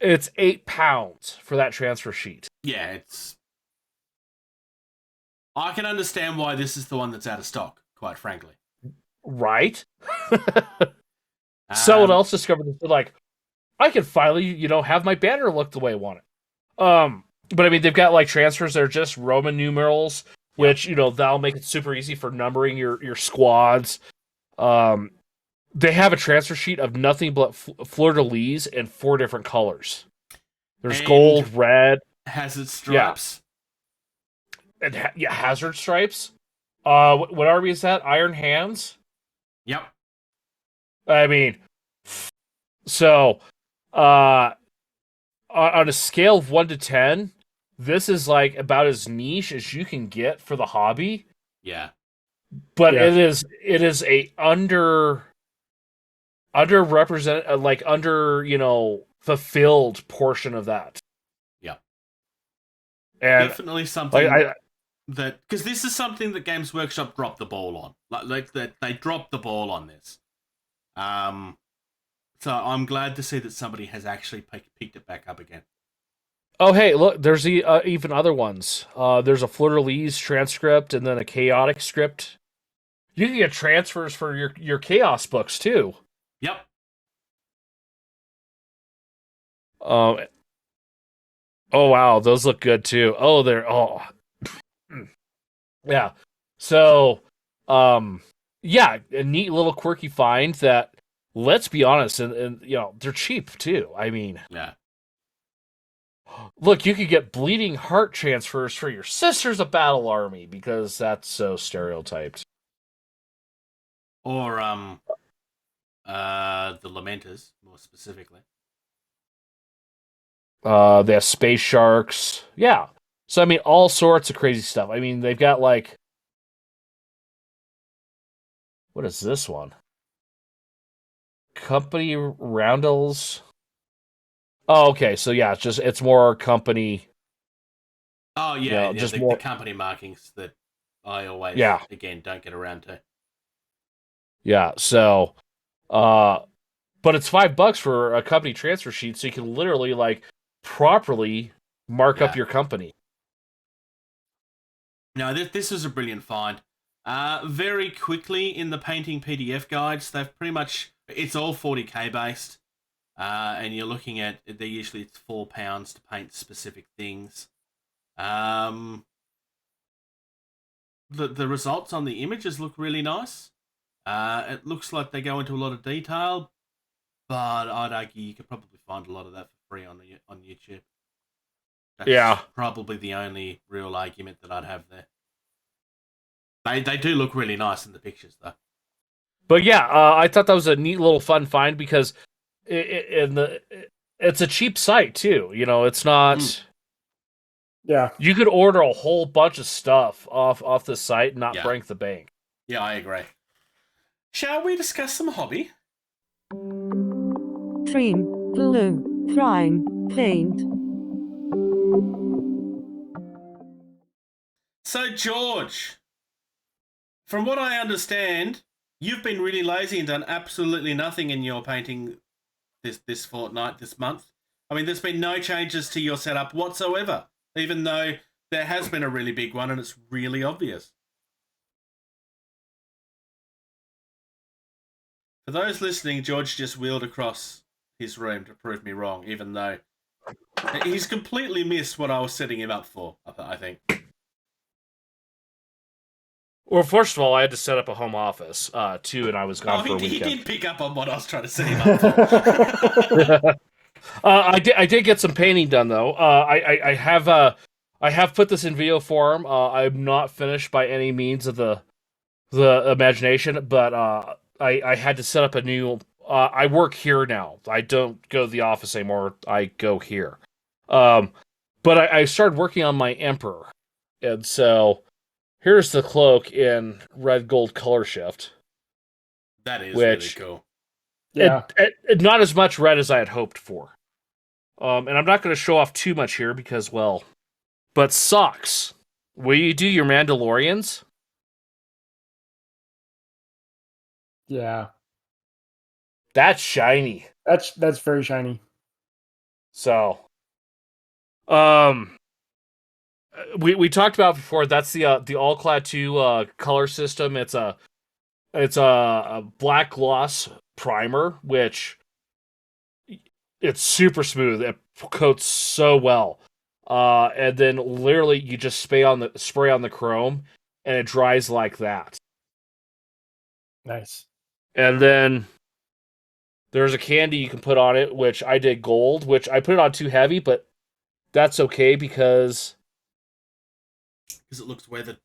it's 8 pounds for that transfer sheet. Yeah, it's. I can understand why this is the one that's out of stock, quite frankly. Right? Someone else discovered this. They're like, I can finally, have my banner look the way I want it. But I mean, they've got like transfers that are just Roman numerals, which, that'll make it super easy for numbering your squads. They have a transfer sheet of nothing but fleur-de-lis in 4 different colors. There's gold, red. Hazard stripes. And hazard stripes. What army is that? Iron Hands? Yep. I mean, so, on a scale of 1 to 10, this is like about as niche as you can get for the hobby. Yeah. But it is a underrepresented, like fulfilled portion of that. Yeah. And definitely something that, because this is something that Games Workshop dropped the ball on. Like that they dropped the ball on this. So I'm glad to see that somebody has actually picked it back up again. Oh, hey, look, there's even other ones. There's a fleur-de-lis transcript and then a chaotic script. You can get transfers for your chaos books, too. Yep. Oh, wow, those look good, too. Yeah. So, yeah, a neat little quirky find that, let's be honest, and they're cheap, too. I mean... Yeah. Look, you could get Bleeding Heart transfers for your Sisters of Battle army because that's so stereotyped. Or The Lamenters, more specifically. They have space sharks. Yeah. So, I mean, all sorts of crazy stuff. I mean, they've got, like... What is this one? Company roundels. Oh, okay. So, yeah, it's more company... Oh, yeah, just the more... company markings that I always, again, don't get around to. Yeah, so... but it's $5 for a company transfer sheet, so you can literally, like, properly mark up your company. No, this is a brilliant find. Very quickly in the painting PDF guides, they've pretty much... It's all 40k based. And you're looking at... They're usually it's £4 to paint specific things. The results on the images look really nice. It looks like they go into a lot of detail, but I'd argue you could probably find a lot of that for free on YouTube. That's probably the only real argument that I'd have there. They do look really nice in the pictures, though. But yeah, I thought that was a neat little fun find because it's a cheap site too. You know, it's not. Yeah, you could order a whole bunch of stuff off the site and not break the bank. Yeah, I agree. Shall we discuss some hobby? Trim, glue, prime, paint. So, George, from what I understand, you've been really lazy and done absolutely nothing in your painting this fortnight, this month. I mean, there's been no changes to your setup whatsoever, even though there has been a really big one and it's really obvious. For those listening, George just wheeled across his room to prove me wrong, even though he's completely missed what I was setting him up for, I think. Well, first of all, I had to set up a home office, too, and I was gone for a weekend. He did pick up on what I was trying to set him up for. I did get some painting done, though. I have put this in video form. I'm not finished by any means of the imagination, but I had to set up a new... I work here now. I don't go to the office anymore. I go here. But I started working on my Emperor, and so... Here's the cloak in red gold color shift. That is really cool. Yeah. Not as much red as I had hoped for. And I'm not going to show off too much here because, well... But socks. Will you do your Mandalorians? Yeah. That's shiny. That's very shiny. So... We talked about before. That's the All-Clad 2 color system. It's a black gloss primer, which it's super smooth. It coats so well. And then literally you just spray on the chrome, and it dries like that. Nice. And then there's a candy you can put on it, which I did gold, which I put it on too heavy, but that's okay because it looks weathered.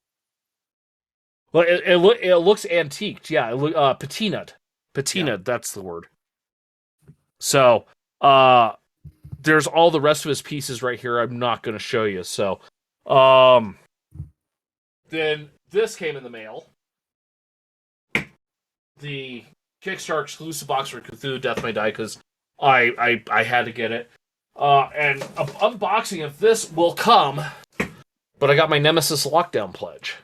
Well, it looks antiqued. Yeah, patinaed. Patinaed, that's the word. So, there's all the rest of his pieces right here. I'm not going to show you. So, then this came in the mail. The Kickstarter exclusive box for Cthulhu Death May Die because I had to get it. And an unboxing of this will come. But I got my Nemesis Lockdown Pledge,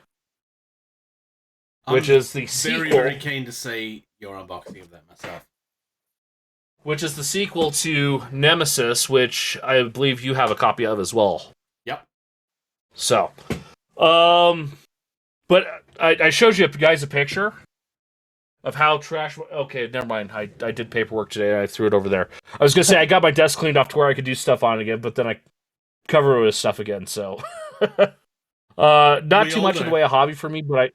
which is the sequel. Very, very keen to see your unboxing of that myself. Which is the sequel to Nemesis, which I believe you have a copy of as well. Yep. So, but I showed you guys a picture of how trash... Okay, never mind. I did paperwork today and I threw it over there. I was going to say I got my desk cleaned off to where I could do stuff on it again, but then I cover it with stuff again, so... not too much in the way of hobby for me, but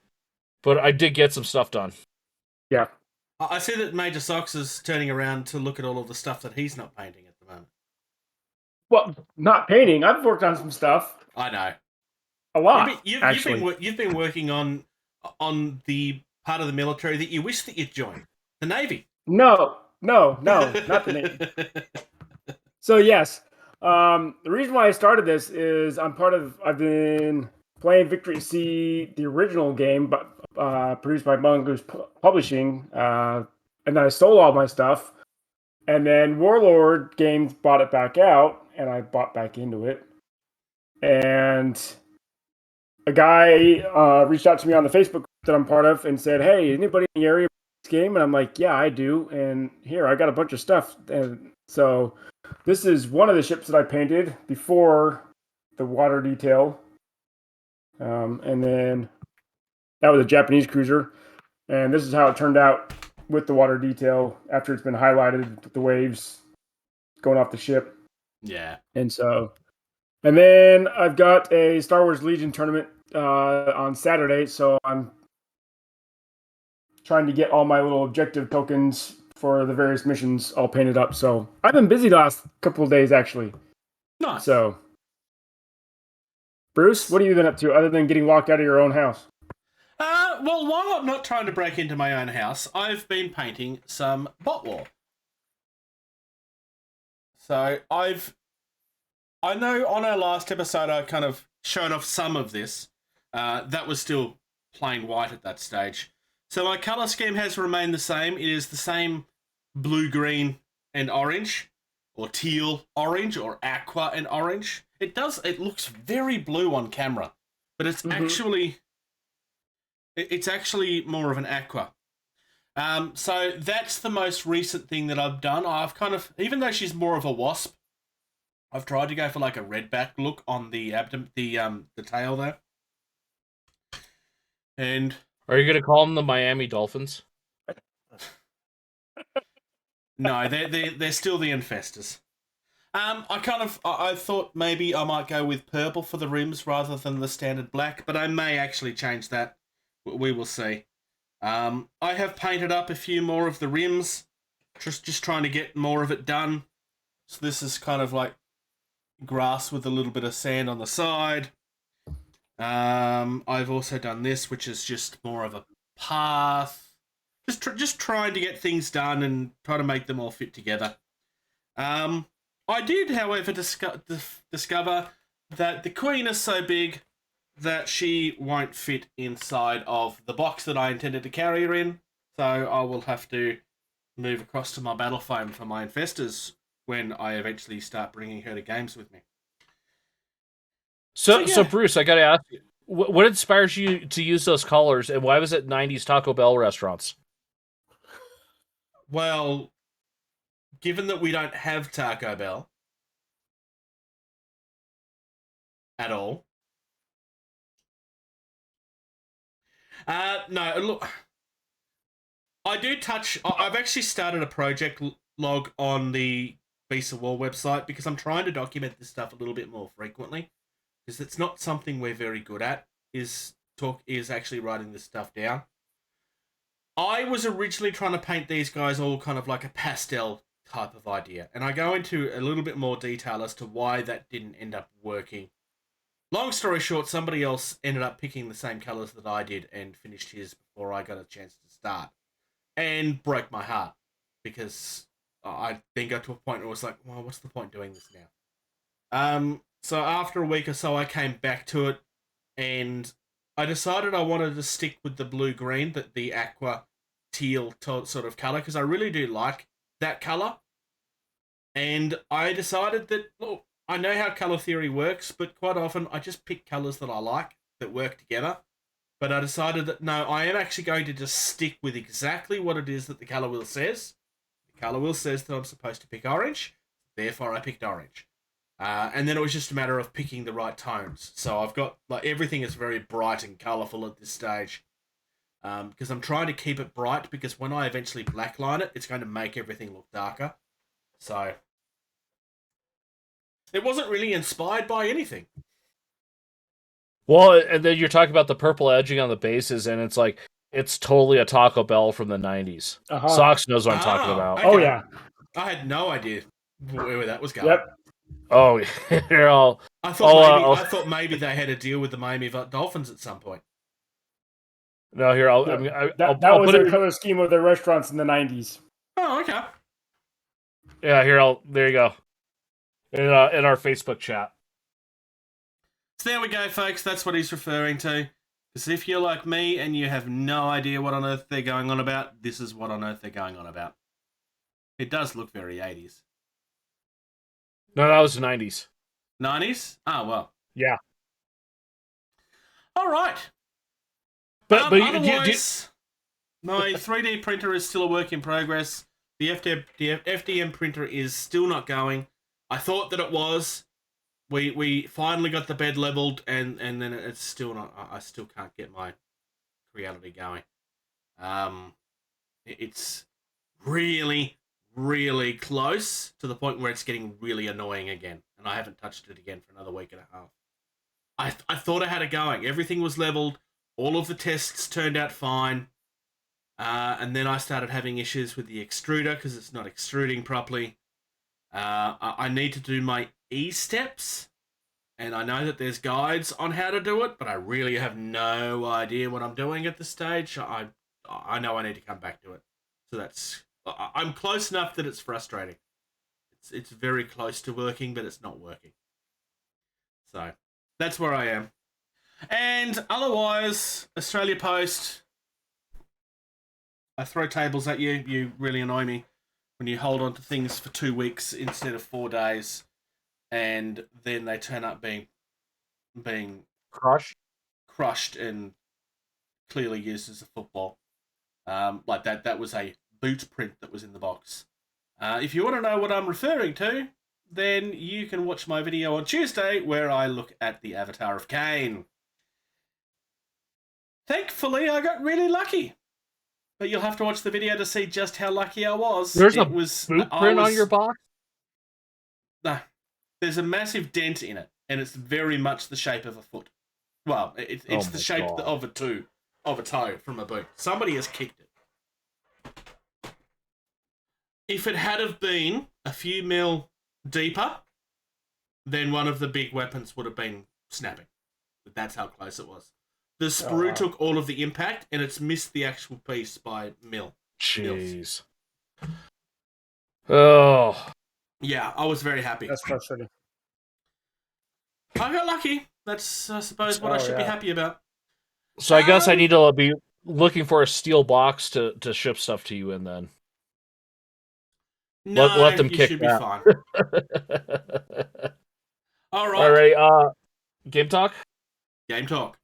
I did get some stuff done. Yeah. I see that Major Socks is turning around to look at all of the stuff that he's not painting at the moment. Well, not painting. I've worked on some stuff. I know. A lot, actually. You've been working on the part of the military that you wish that you'd joined. The Navy. No, not the name. So yes, the reason why I started this is I've been playing Victory Sea, the original game, but produced by Mongoose Publishing, and then I stole all my stuff, and then Warlord Games bought it back out, and I bought back into it, and a guy reached out to me on the Facebook group that I'm part of and said, "Hey, anybody in the area this game?" And I'm like, "Yeah, I do." And here, I got a bunch of stuff. And so this is one of the ships that I painted before the water detail. And then that was a Japanese cruiser. And this is how it turned out with the water detail after it's been highlighted with the waves going off the ship. Yeah. And then I've got a Star Wars Legion tournament on Saturday, so I'm trying to get all my little objective tokens for the various missions all painted up. So I've been busy the last couple of days, actually. Nice. So, Bruce, what have you been up to other than getting locked out of your own house? Well, while I'm not trying to break into my own house, I've been painting some Bot War. So I know on our last episode I kind of shown off some of this. That was still plain white at that stage. So my colour scheme has remained the same. It is the same blue, green, and orange, or teal, orange, or aqua and orange. It looks very blue on camera, but it's actually more of an aqua. So that's the most recent thing that I've done. I've kind of, even though she's more of a wasp, I've tried to go for like a redback look on the abdomen, the tail there. And Are you going to call them the Miami Dolphins? no, they're still the infestors. I thought maybe I might go with purple for the rims rather than the standard black, but I may actually change that. We will see. I have painted up a few more of the rims, just trying to get more of it done. So this is kind of like grass with a little bit of sand on the side. I've also done this, which is just more of a path. Just trying to get things done and try to make them all fit together. I did, however, discover that the Queen is so big that she won't fit inside of the box that I intended to carry her in. So I will have to move across to my battle foam for my infestors when I eventually start bringing her to games with me. So Bruce, I got to ask you, what inspires you to use those colors, and why was it 90s Taco Bell restaurants? Well, given that we don't have Taco Bell at all. No, look, I've actually started a project log on the Beast of War website because I'm trying to document this stuff a little bit more frequently, because it's not something we're very good at, is actually writing this stuff down. I was originally trying to paint these guys all kind of like a pastel type of idea, and I go into a little bit more detail as to why that didn't end up working. Long story short, somebody else ended up picking the same colours that I did and finished his before I got a chance to start, and broke my heart, because I then got to a point where I was like, well, what's the point doing this now? So after a week or so, I came back to it, and I decided I wanted to stick with the blue-green, the aqua teal sort of colour, because I really do like that colour. And I decided that, look, I know how colour theory works, but quite often I just pick colours that I like, that work together. But I decided that, no, I am actually going to just stick with exactly what it is that the colour wheel says. The colour wheel says that I'm supposed to pick orange, therefore I picked orange. And then it was just a matter of picking the right tones. So I've got, like, everything is very bright and colourful at this stage. Because I'm trying to keep it bright, because when I eventually blackline it, it's going to make everything look darker. So it wasn't really inspired by anything. Well, and then you're talking about the purple edging on the bases, and it's like, it's totally a Taco Bell from the 90s. Uh-huh. Sox knows what I'm talking about. Okay. Oh, yeah. I had no idea where that was going. Yep. Oh, you're all... I thought maybe they had a deal with the Miami Dolphins at some point. No, here, I'll that put was it... the color scheme of their restaurants in the 90s. Oh, okay. Yeah, there you go. In our Facebook chat. So there we go, folks. That's what he's referring to. Because if you're like me and you have no idea what on earth they're going on about, this is what on earth they're going on about. It does look very 80s. No, that was the 90s. 90s? Oh, well. Yeah. All right. But otherwise, my 3D printer is still a work in progress. The FDM printer is still not going. I thought that it was. We finally got the bed leveled, and then it's still not. I still can't get my reality going. It's really, really close to the point where it's getting really annoying again, and I haven't touched it again for another week and a half. I thought I had it going. Everything was leveled. All of the tests turned out fine. And then I started having issues with the extruder because it's not extruding properly. I need to do my E-steps, and I know that there's guides on how to do it, but I really have no idea what I'm doing at this stage. I know I need to come back to it. So I'm close enough that it's frustrating. It's very close to working, but it's not working. So that's where I am. And otherwise, Australia Post, I throw tables at you. You really annoy me when you hold on to things for 2 weeks instead of 4 days, and then they turn up being crushed and clearly used as a football. Like that was a boot print that was in the box. If you want to know what I'm referring to, then you can watch my video on Tuesday where I look at the Avatar of Cain. Thankfully, I got really lucky. But you'll have to watch the video to see just how lucky I was. There's a boot print on your box? Nah. There's a massive dent in it, and it's very much the shape of a foot. Well, it's the shape of a toe from a boot. Somebody has kicked it. If it had have been a few mil deeper, then one of the big weapons would have been snapping. But that's how close it was. The sprue took all of the impact, and it's missed the actual piece by mil. Jeez. Oh. Yeah, I was very happy. That's frustrating. I got lucky. That's, I suppose, what I should be happy about. So I guess I need to be looking for a steel box to ship stuff to you in then. No, let them you kick should that. be fine. All right. All right. Game talk? Game talk.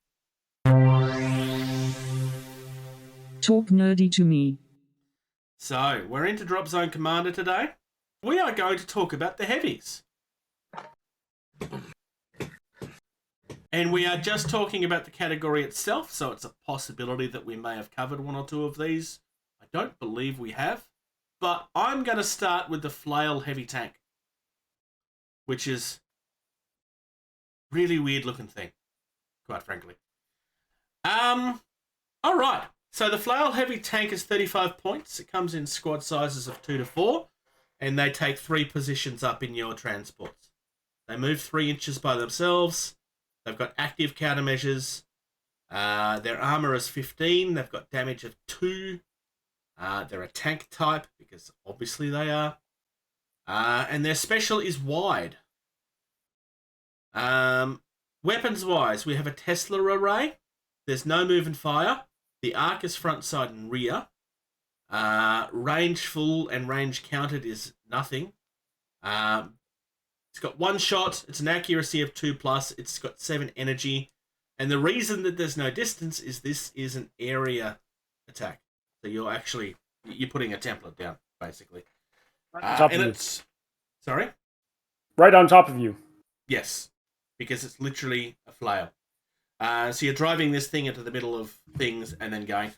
Talk nerdy to me. So, we're into Drop Zone Commander today. We are going to talk about the heavies. And we are just talking about the category itself, so it's a possibility that we may have covered one or two of these. I don't believe we have. But I'm going to start with the Flail Heavy Tank, which is a really weird looking thing, quite frankly. All right. So the Flail Heavy Tank is 35 points. It comes in squad sizes of 2 to 4, and they take 3 positions up in your transports. They move 3 inches by themselves. They've got active countermeasures. Their armor is 15. They've got damage of 2. They're a tank type, because obviously they are. And their special is wide. Weapons-wise, we have a Tesla array. There's no move and fire. The arc is front, side, and rear. Range full and range counted is nothing. It's got 1 shot. It's an accuracy of 2+. It's got 7 energy. And the reason that there's no distance is this is an area attack. So you're putting a template down, basically. Sorry? Right on top of you. Yes, because it's literally a flail. So you're driving this thing into the middle of things and then going...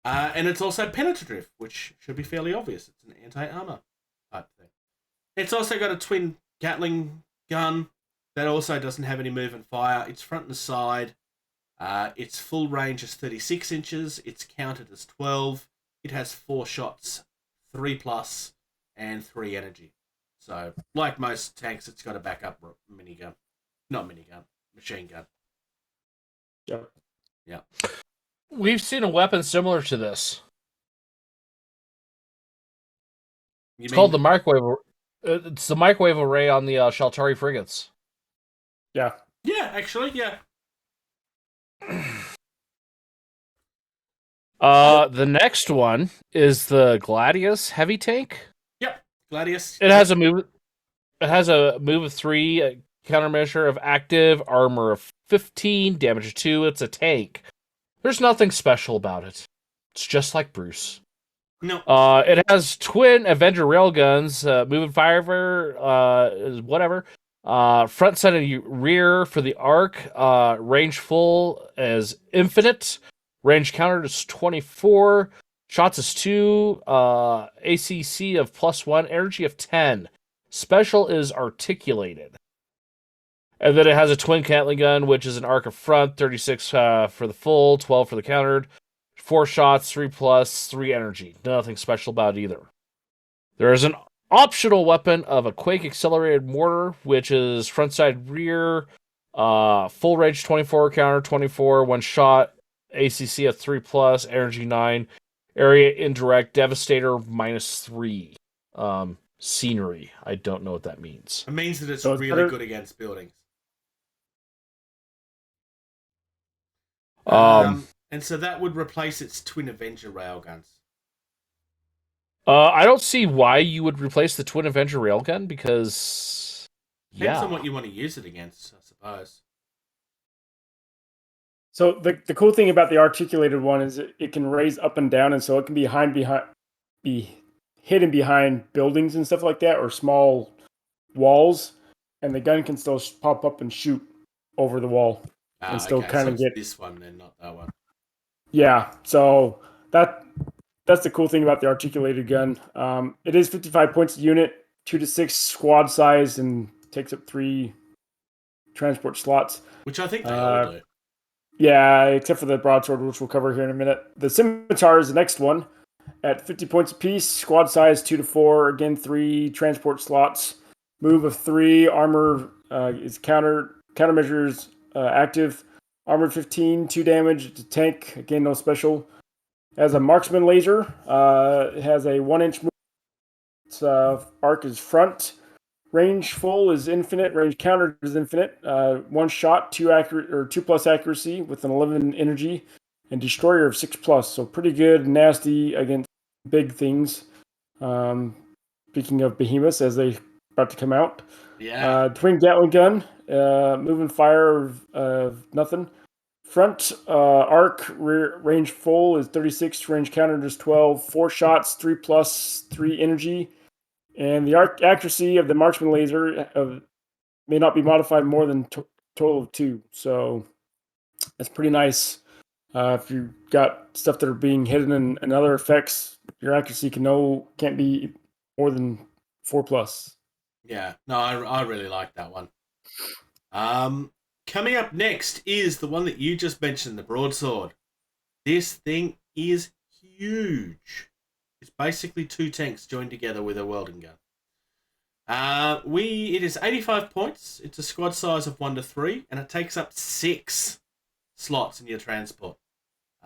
and it's also penetrative, which should be fairly obvious. It's an anti-armor type thing. It's also got a twin Gatling gun that also doesn't have any move and fire. It's front and side. Its full range is 36 inches. It's counted as 12. It has 4 shots, 3+, and 3 energy. So, like most tanks, it's got a backup minigun. Not minigun, machine gun. Yep. Yeah. We've seen a weapon similar to this. It's called the microwave. It's the microwave array on the Shaltari frigates. Yeah. Yeah, actually, yeah. The next one is the Gladius heavy tank. Yep, Gladius. It has a move. It has a move of 3, countermeasure of active, armor of 15, damage of 2. It's a tank. There's nothing special about it. It's just like Bruce. No. It has twin Avenger railguns, move and fire, whatever. Front, side, and rear for the arc. Range full is infinite. Range counter is 24. Shots is 2. ACC of +1. Energy of 10. Special is articulated. And then it has a twin Gatling gun, which is an arc of front, 36 for the full, 12 for the countered. 4 shots, 3+, 3 energy. Nothing special about it either. There is an optional weapon of a Quake Accelerated Mortar, which is front, side, rear, full range 24, counter 24, 1 shot, ACC of 3+, energy 9, area indirect, Devastator -3. Scenery. I don't know what that means. It means that it's So really good against buildings. And so that would replace its twin Avenger railguns. I don't see why you would replace the twin Avenger railgun because Depends on what you want to use it against, I suppose. So the cool thing about the articulated one is it can raise up and down, and so it can be hidden behind buildings and stuff like that, or small walls, and the gun can still pop up and shoot over the wall and still kind of get this one, then not that one. Yeah, so that's the cool thing about the articulated gun. It is 55 points a unit, 2 to 6 squad size, and takes up 3 transport slots. Which I think they all do. Yeah, except for the broadsword, which we'll cover here in a minute. The scimitar is the next one at 50 points apiece, squad size 2 to 4, again 3 transport slots, move of 3, armor is countermeasures active. Armored 15, 2 damage. It's a tank. Again, no special. It has a marksman laser. It has a 1-inch move. Its arc is front. Range full is infinite. Range counter is infinite. 1 shot, 2+ accuracy with an 11 energy, and destroyer of 6+. So pretty good, nasty against big things. Speaking of behemoths, as they about to come out. Yeah. Twin Gatling gun. Move and fire of nothing. Front arc range full is 36. Range counter is 12. 4 shots, 3+, 3 energy, and the arc accuracy of the marksman laser may not be modified more than total of 2. So that's pretty nice. If you got stuff that are being hidden and other effects, your accuracy can't be more than 4+. Yeah, no, I really like that one. Coming up next is the one that you just mentioned, the broadsword. This thing is huge. It's basically 2 tanks joined together with a welding gun. It is 85 points. It's a squad size of 1 to 3, and it takes up 6 slots in your transport.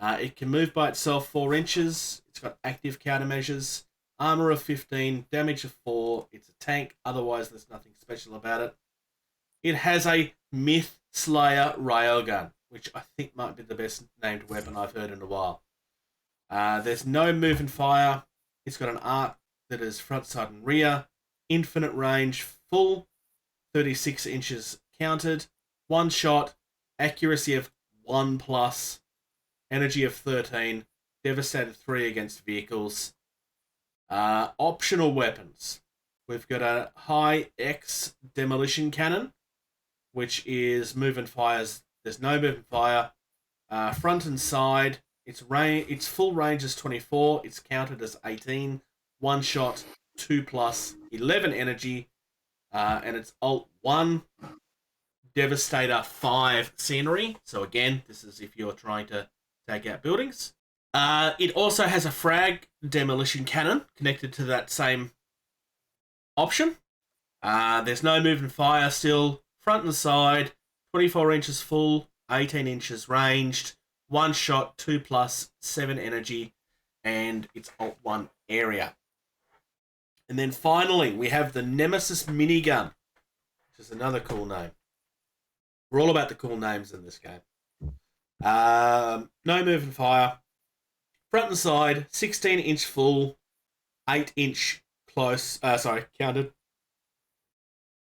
It can move by itself 4 inches. It's got active countermeasures, armor of 15, damage of 4. It's a tank. Otherwise, there's nothing special about it. It has a Myth Slayer railgun, which I think might be the best named weapon I've heard in a while. There's no move and fire. It's got an arc that is front, side, and rear. Infinite range, full, 36 inches counted. 1 shot, accuracy of 1+, energy of 13, devastated 3 against vehicles. Optional weapons. We've got a high X demolition cannon, which is move and fires. There's no move and fire. Front and side. Its full range is 24. It's counted as 18. 1 shot, 2+, 11 energy, and it's Alt 1, Devastator 5 scenery. So again, this is if you're trying to take out buildings. It also has a frag demolition cannon connected to that same option. There's no move and fire still. Front and side, 24 inches full, 18 inches ranged, 1 shot, 2+, 7 energy, and it's Alt 1 area. And then finally, we have the Nemesis Minigun, which is another cool name. We're all about the cool names in this game. No move and fire. Front and side, 16-inch full, 8-inch close, counted.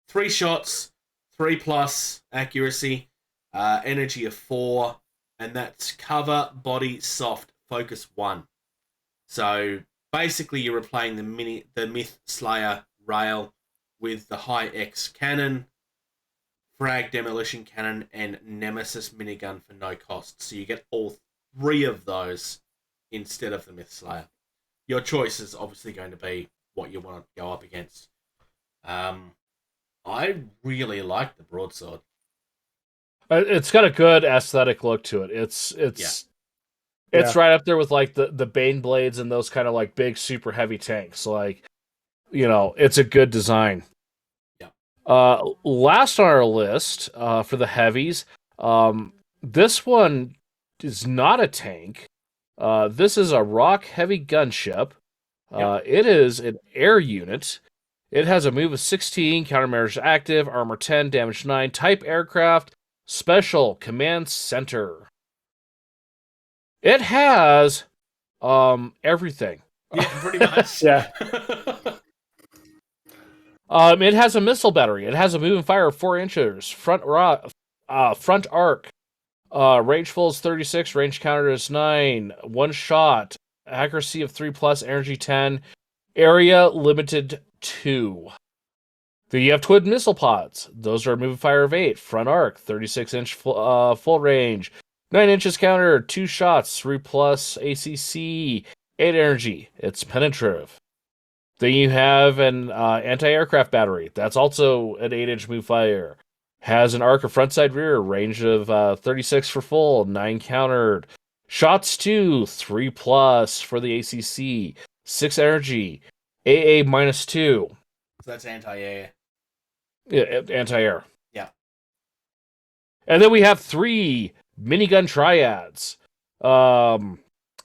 3 shots, 3+ accuracy, energy of 4, and that's cover, body, soft, focus 1. So basically you're replaying the Myth Slayer rail with the high X cannon, frag demolition cannon, and Nemesis minigun for no cost. So you get all 3 of those instead of the Myth Slayer. Your choice is obviously going to be what you want to go up against. I really like the broadsword. It's got a good aesthetic look to it. It's right up there with like the Bane blades and those kind of like big super heavy tanks. Like, it's a good design. Yeah. Last on our list for the heavies, this one is not a tank. This is a rock heavy gunship. It is an air unit. It has a move of 16, countermeasures active, armor 10, damage 9, type aircraft, special, command center. It has everything. Yeah, pretty much. Yeah. It has a missile battery. It has a move and fire of 4 inches, front arc. Range full is 36, range counter is 9, 1 shot, accuracy of 3+, energy 10, area limited 2. Then you have twin missile pods. Those are a move and fire of 8, front arc, 36-inch full range, 9 inches counter, 2 shots, 3+ ACC, 8 energy. It's penetrative. Then you have an anti-aircraft battery. That's also an 8-inch move fire. Has an arc of front side rear, range of 36 for full, 9 countered. Shots 2, 3+ for the ACC, 6 energy, AA -2. So that's anti-air. Yeah, anti-air. Yeah. And then we have 3 Minigun Triads.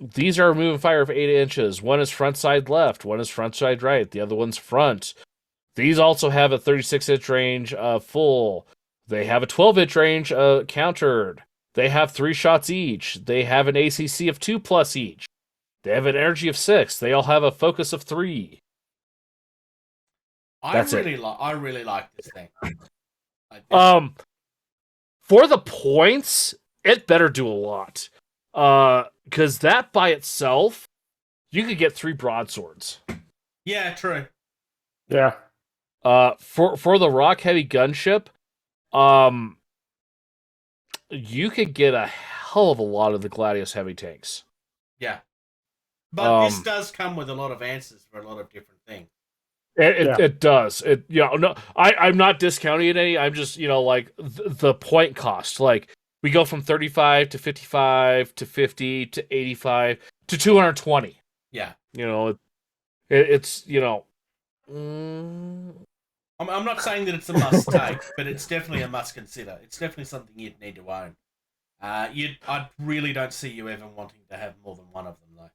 These are a move and fire of 8 inches. One is front side left, one is front side right, the other one's front. These also have a 36-inch range full. They have a 12-inch range countered. They have 3 shots each. They have an ACC of 2+ each. They have an energy of 6. They all have a focus of 3. I really like this thing. For the points, it better do a lot. Because that by itself, you could get 3 broadswords. Yeah, true. Yeah. For the rock heavy gunship, you could get a hell of a lot of the Gladius heavy tanks. Yeah. But this does come with a lot of answers for a lot of different things. It does. I'm not discounting any. I'm just, like the point cost. Like we go from 35 to 55 to 50 to 85 to 220. Yeah. It's I'm not saying that it's a must take, but it's definitely a must consider. It's definitely something you'd need to own. I really don't see you ever wanting to have more than one of them, though.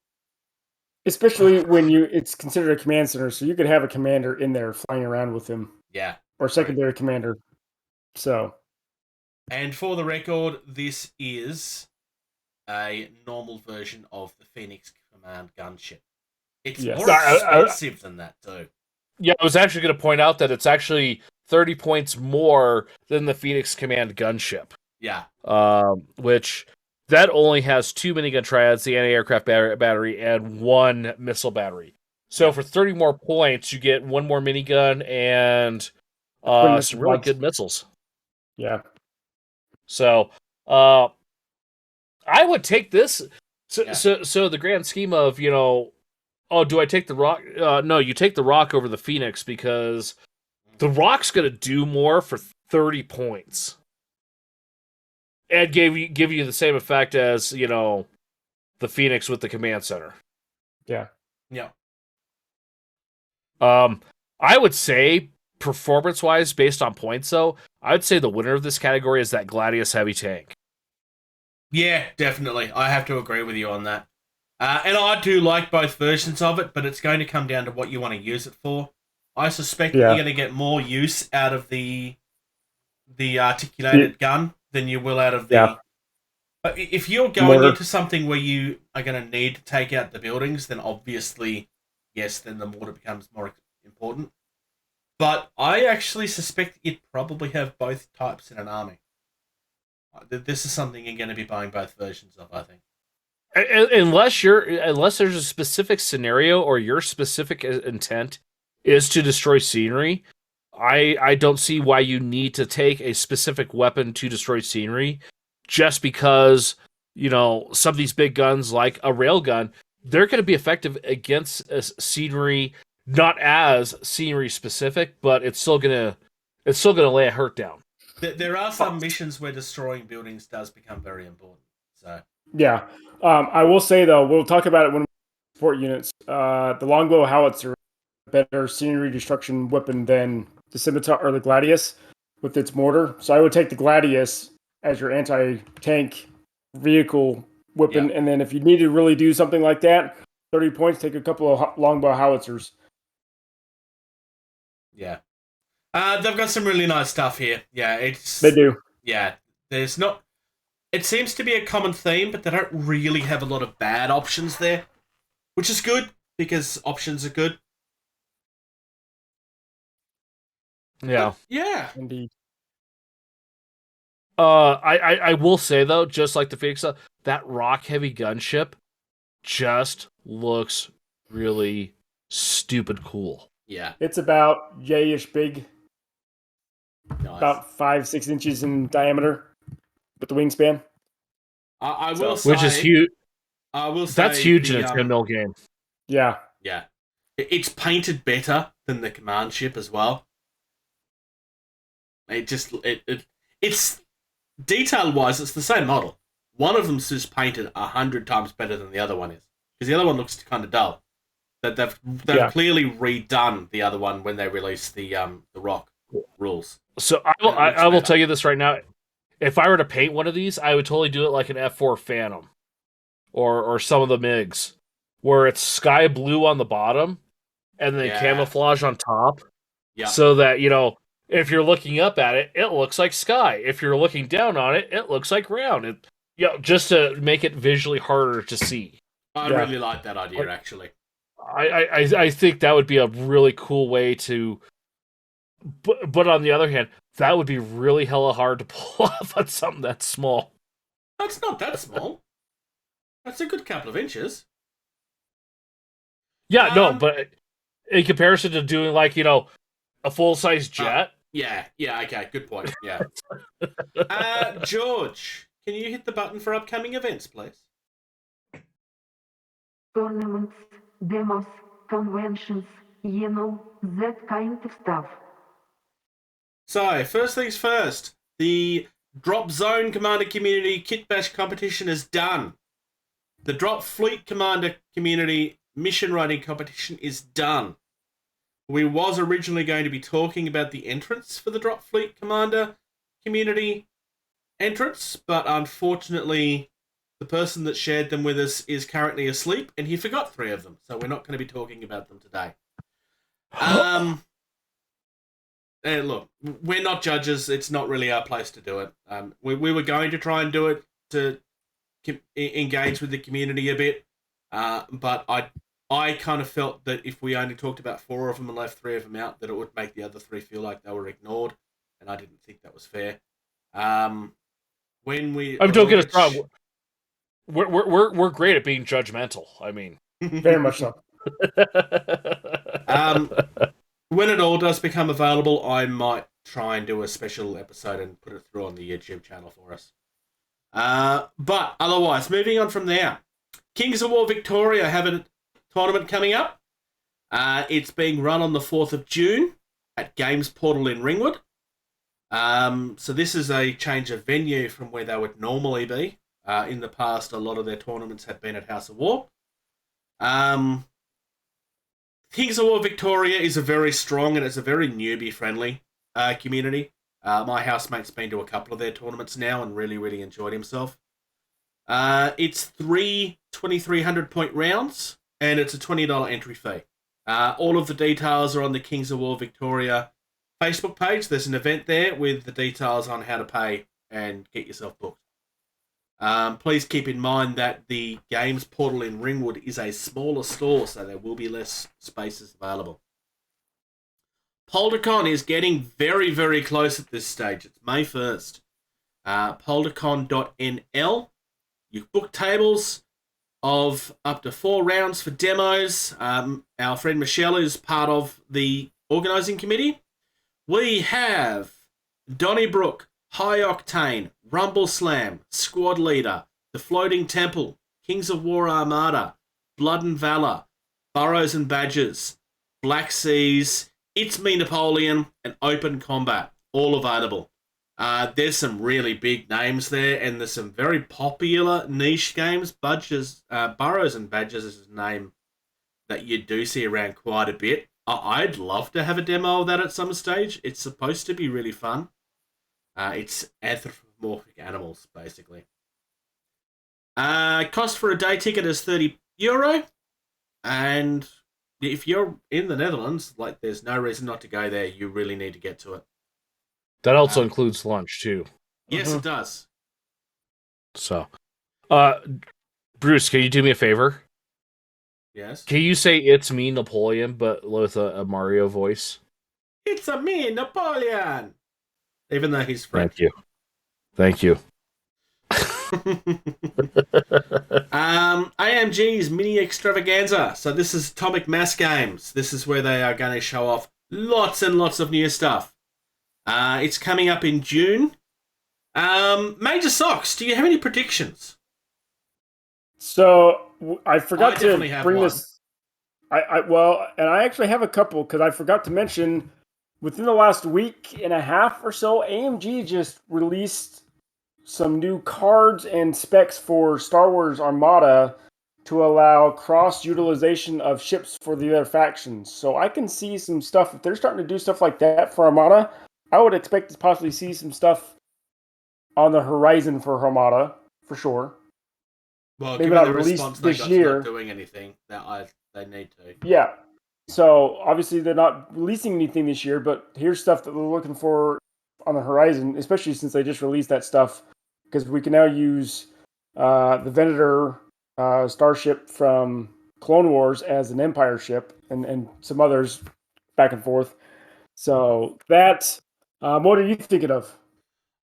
Especially when it's considered a command center, so you could have a commander in there flying around with him. Yeah. Or secondary commander. So. And for the record, this is a normal version of the Phoenix Command gunship. It's more expensive than that, too. Yeah, I was actually going to point out that it's actually 30 points more than the Phoenix Command gunship. Yeah. Which that only has 2 minigun triads, the anti-aircraft battery, and 1 missile battery. So for 30 more points, you get 1 more minigun and some really good missiles. Yeah. So I would take this. So the grand scheme of, do I take the rock? No, you take the rock over the Phoenix because the rock's going to do more for 30 points. And give you the same effect as, the Phoenix with the command center. Yeah. Yeah. I would say, performance-wise, based on points, though, I would say the winner of this category is that Gladius heavy tank. Yeah, definitely. I have to agree with you on that. And I do like both versions of it, but it's going to come down to what you want to use it for. I suspect that Yeah. you're going to get more use out of the articulated gun than you will out of the... Yeah. But if you're going Mortar. into something where you are going to need to take out the buildings, then obviously, yes, then the mortar becomes more important. But I actually suspect you'd probably have both types in an army. This is something you're going to be buying both versions of, I think. Unless there's a specific scenario or your specific intent is to destroy scenery, I don't see why you need to take a specific weapon to destroy scenery, just because, you know, some of these big guns like a railgun, they're going to be effective against scenery, not as scenery specific, but it's still gonna lay a hurt down. There are some missions where destroying buildings does become very important. So Yeah. I will say, though, we'll talk about it when we support units. The longbow howitzer is a better scenery destruction weapon than the scimitar or the Gladius with its mortar. So I would take the Gladius as your anti-tank vehicle weapon. Yeah. And then if you need to really do something like that, 30 points, take a couple of longbow howitzers. yeah, they've got some really nice stuff here. Yeah, They do. Yeah, there's not. It seems to be a common theme, but they don't really have a lot of bad options there, which is good because options are good. Yeah. Yeah. Indeed. I will say though, just like the Phoenix, that rock heavy gunship just looks really stupid cool. Yeah. It's about J-ish big, Nice. about 5-6 inches in diameter with the wingspan. I will say, Which is huge. I will say That's huge in a the, 10 mil game. Yeah. Yeah. It's painted better than the command ship as well. It's detail wise, it's the same model. One of them's just painted 100 times better than the other one is, because the other one looks kind of dull. That they've clearly redone the other one when they released the rock rules. So I will tell you this right now. If I were to paint one of these, I would totally do it like an F4 Phantom or some of the MiGs, where it's sky blue on the bottom and then camouflage on top. Yeah. So that, you know, if you're looking up at it, it looks like sky. If you're looking down on it, it looks like ground. Just to make it visually harder to see. I really like that idea, actually. I think that would be a really cool way to... But on the other hand, that would be really hella hard to pull off on something that small. That's not that small. That's a good couple of inches. Yeah, no, but in comparison to doing, like, you know, a full-size jet... Yeah, okay, good point, yeah. George, can you hit the button for upcoming events, please? Tournaments, demos, conventions, you know, that kind of stuff. So, first things first, the Drop Zone Commander Community Kit Bash competition is done. The Drop Fleet Commander Community Mission Writing competition is done. We was originally going to be talking about the entrance for the Drop Fleet Commander Community entrance, but unfortunately, the person that shared them with us is currently asleep, and he forgot 3 of them, so we're not going to be talking about them today. Look, we're not judges. It's not really our place to do it. We were going to try and do it to engage with the community a bit, but I kind of felt that if we only talked about 4 of them and left 3 of them out, that it would make the other 3 feel like they were ignored, and I didn't think that was fair. Don't get us wrong. We're great at being judgmental. I mean, very much so. When it all does become available, I might try and do a special episode and put it through on the YouTube channel for us. But otherwise, moving on from there, Kings of War Victoria have a tournament coming up. It's being run on the 4th of June at Games Portal in Ringwood. So this is a change of venue from where they would normally be. In the past, a lot of their tournaments had been at House of War. Kings of War Victoria is a very strong and it's a very newbie-friendly community. My housemate's been to a couple of their tournaments now and really, really enjoyed himself. It's 3,300 point rounds, and it's a $20 entry fee. All of the details are on the Kings of War Victoria Facebook page. There's an event there with the details on how to pay and get yourself booked. Please keep in mind that the games portal in Ringwood is a smaller store, so there will be less spaces available. PolderCon is getting very, very close at this stage. It's May 1st. Poldercon.nl. You book tables of up to 4 rounds for demos. Our friend Michelle is part of the organising committee. We have Donnybrook, High Octane, Rumble Slam, Squad Leader, The Floating Temple, Kings of War Armada, Blood and Valor, Burrows and Badgers, Black Seas, It's Me Napoleon, and Open Combat, all available. There's some really big names there, and there's some very popular niche games. Burrows and Badgers is a name that you do see around quite a bit. I'd love to have a demo of that at some stage. It's supposed to be really fun. It's anthropomorphic animals, basically. Cost for a day ticket is €30, and if you're in the Netherlands, like, there's no reason not to go there. You really need to get to it. That also includes lunch too. Yes, it does. So, Bruce, can you do me a favor? Yes. Can you say "It's me, Napoleon," but with a Mario voice? It's a me, Napoleon. Even though he's French. Thank you. AMG's mini extravaganza. So this is Atomic Mass Games. This is where they are going to show off lots and lots of new stuff. It's coming up in June. Major Socks, do you have any predictions? So I forgot to bring one. this. I actually have a couple because I forgot to mention within the last week and a half or so, AMG just released some new cards and specs for Star Wars Armada to allow cross-utilization of ships for the other factions. So I can see some stuff. If they're starting to do stuff like that for Armada, I would expect to possibly see some stuff on the horizon for Armada, for sure. Well, maybe given not the released response they this got year. to not doing anything, they need to. Yeah. So obviously they're not releasing anything this year, but here's stuff that we're looking for on the horizon, especially since they just released that stuff, because we can now use the Venator starship from Clone Wars as an Empire ship, and some others back and forth. So that, what are you thinking of?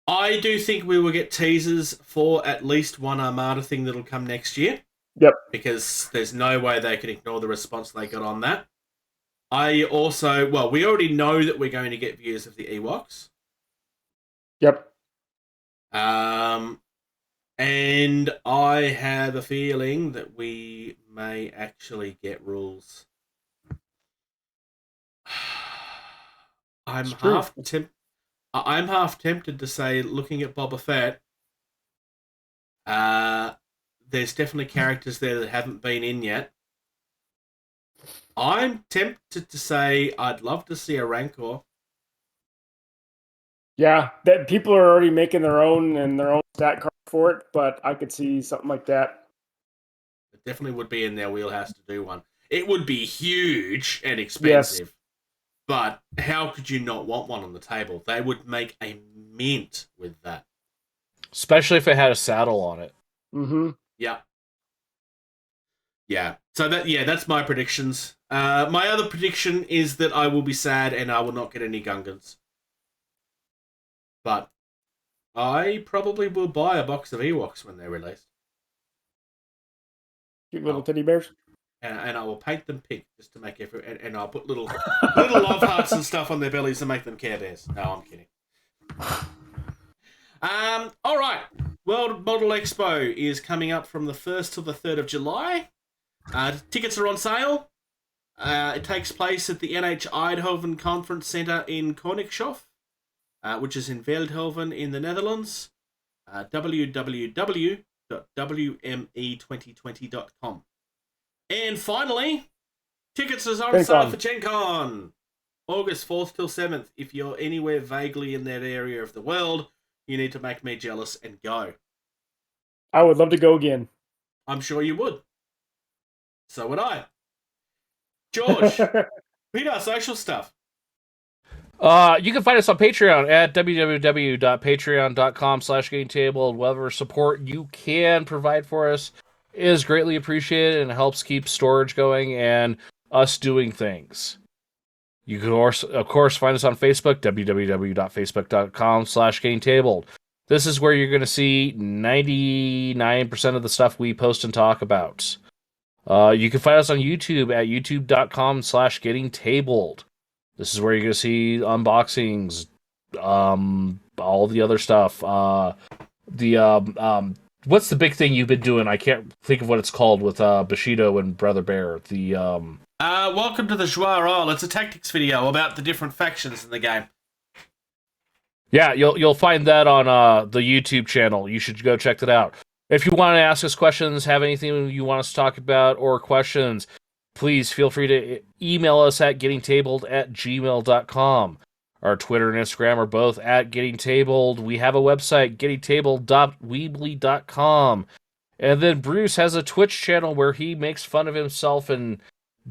I do think we will get teasers for at least one Armada thing that'll come next year. Yep. Because there's no way they can ignore the response they got on that. We already know that we're going to get views of the Ewoks. Yep. And I have a feeling that we may actually get rules. I'm half tempted to say, looking at Boba Fett, there's definitely characters there that haven't been in yet. I'm tempted to say I'd love to see a Rancor. Yeah, that people are already making their own stat card for it, but I could see something like that. It definitely would be in their wheelhouse to do one. It would be huge and expensive. Yes. But how could you not want one on the table? They would make a mint with that. Especially if it had a saddle on it. Mm-hmm. Yeah. Yeah. So that's my predictions. My other prediction is that I will be sad and I will not get any Gungans. But I probably will buy a box of Ewoks when they're released. Cute little teddy bears. And I will paint them pink just to make and I'll put little love hearts and stuff on their bellies to make them Care Bears. No, I'm kidding. All right. World Model Expo is coming up from the 1st to the 3rd of July. Tickets are on sale. It takes place at the NH Eindhoven Conference Centre in Koningshof, which is in Veldhoven in the Netherlands. www.wme2020.com. And finally, tickets are on sale for Gen Con, August 4th till 7th. If you're anywhere vaguely in that area of the world, you need to make me jealous and go. I would love to go again. I'm sure you would. So would I. George, Peter, social stuff. You can find us on Patreon at www.patreon.com/GettingTabled. Whatever support you can provide for us is greatly appreciated and helps keep storage going and us doing things. You can, of course, find us on Facebook, www.facebook.com/GettingTabled. This is where you're going to see 99% of the stuff we post and talk about. You can find us on YouTube at youtube.com/GettingTabled. This is where you're going to see unboxings, all the other stuff. What's the big thing you've been doing? I can't think of what it's called with Bushido and Brother Bear. Welcome to the Joie Roll. It's a tactics video about the different factions in the game. Yeah, you'll find that on the YouTube channel. You should go check that out. If you want to ask us questions, have anything you want us to talk about, or questions, please feel free to email us at gettingtabled@gmail.com. Our Twitter and Instagram are both at gettingtabled. We have a website, gettingtabled.weebly.com. And then Bruce has a Twitch channel where he makes fun of himself and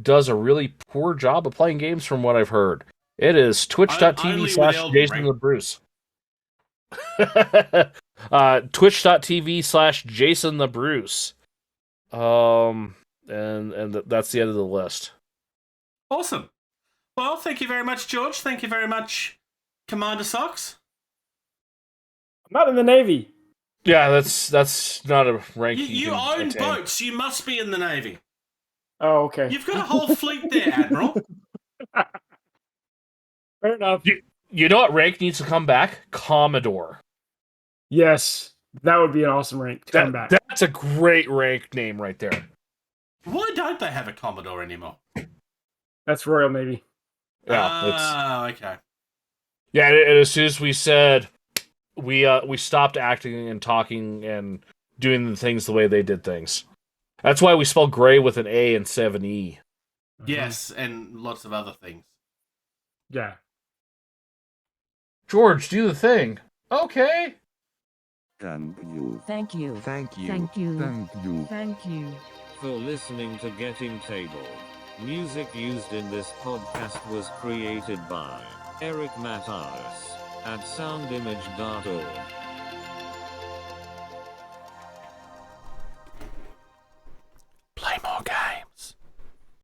does a really poor job of playing games from what I've heard. It is twitch.tv/JasonTheBruce. Twitch.tv/JasonTheBruce. And that's the end of the list. Awesome. Well, thank you very much, George. Thank you very much, Commander Socks. I'm not in the Navy. Yeah, that's not a rank. You own boats. You must be in the Navy. Oh, okay. You've got a whole fleet there, Admiral. Fair enough. You know what rank needs to come back? Commodore. Yes, that would be an awesome rank to come back. That's a great rank name right there. Why don't they have a Commodore anymore? That's Royal Navy. Yeah. Okay. Yeah, and as soon as we said we stopped acting and talking and doing the things the way they did things. That's why we spell gray with an A instead of an E. Yes, and lots of other things. Yeah. George, do the thing. Okay. Thank you. Thank you. Thank you. Thank you. Thank you. Thank you. For listening to Getting Tabled. Music used in this podcast was created by Eric Matyas at soundimage.org.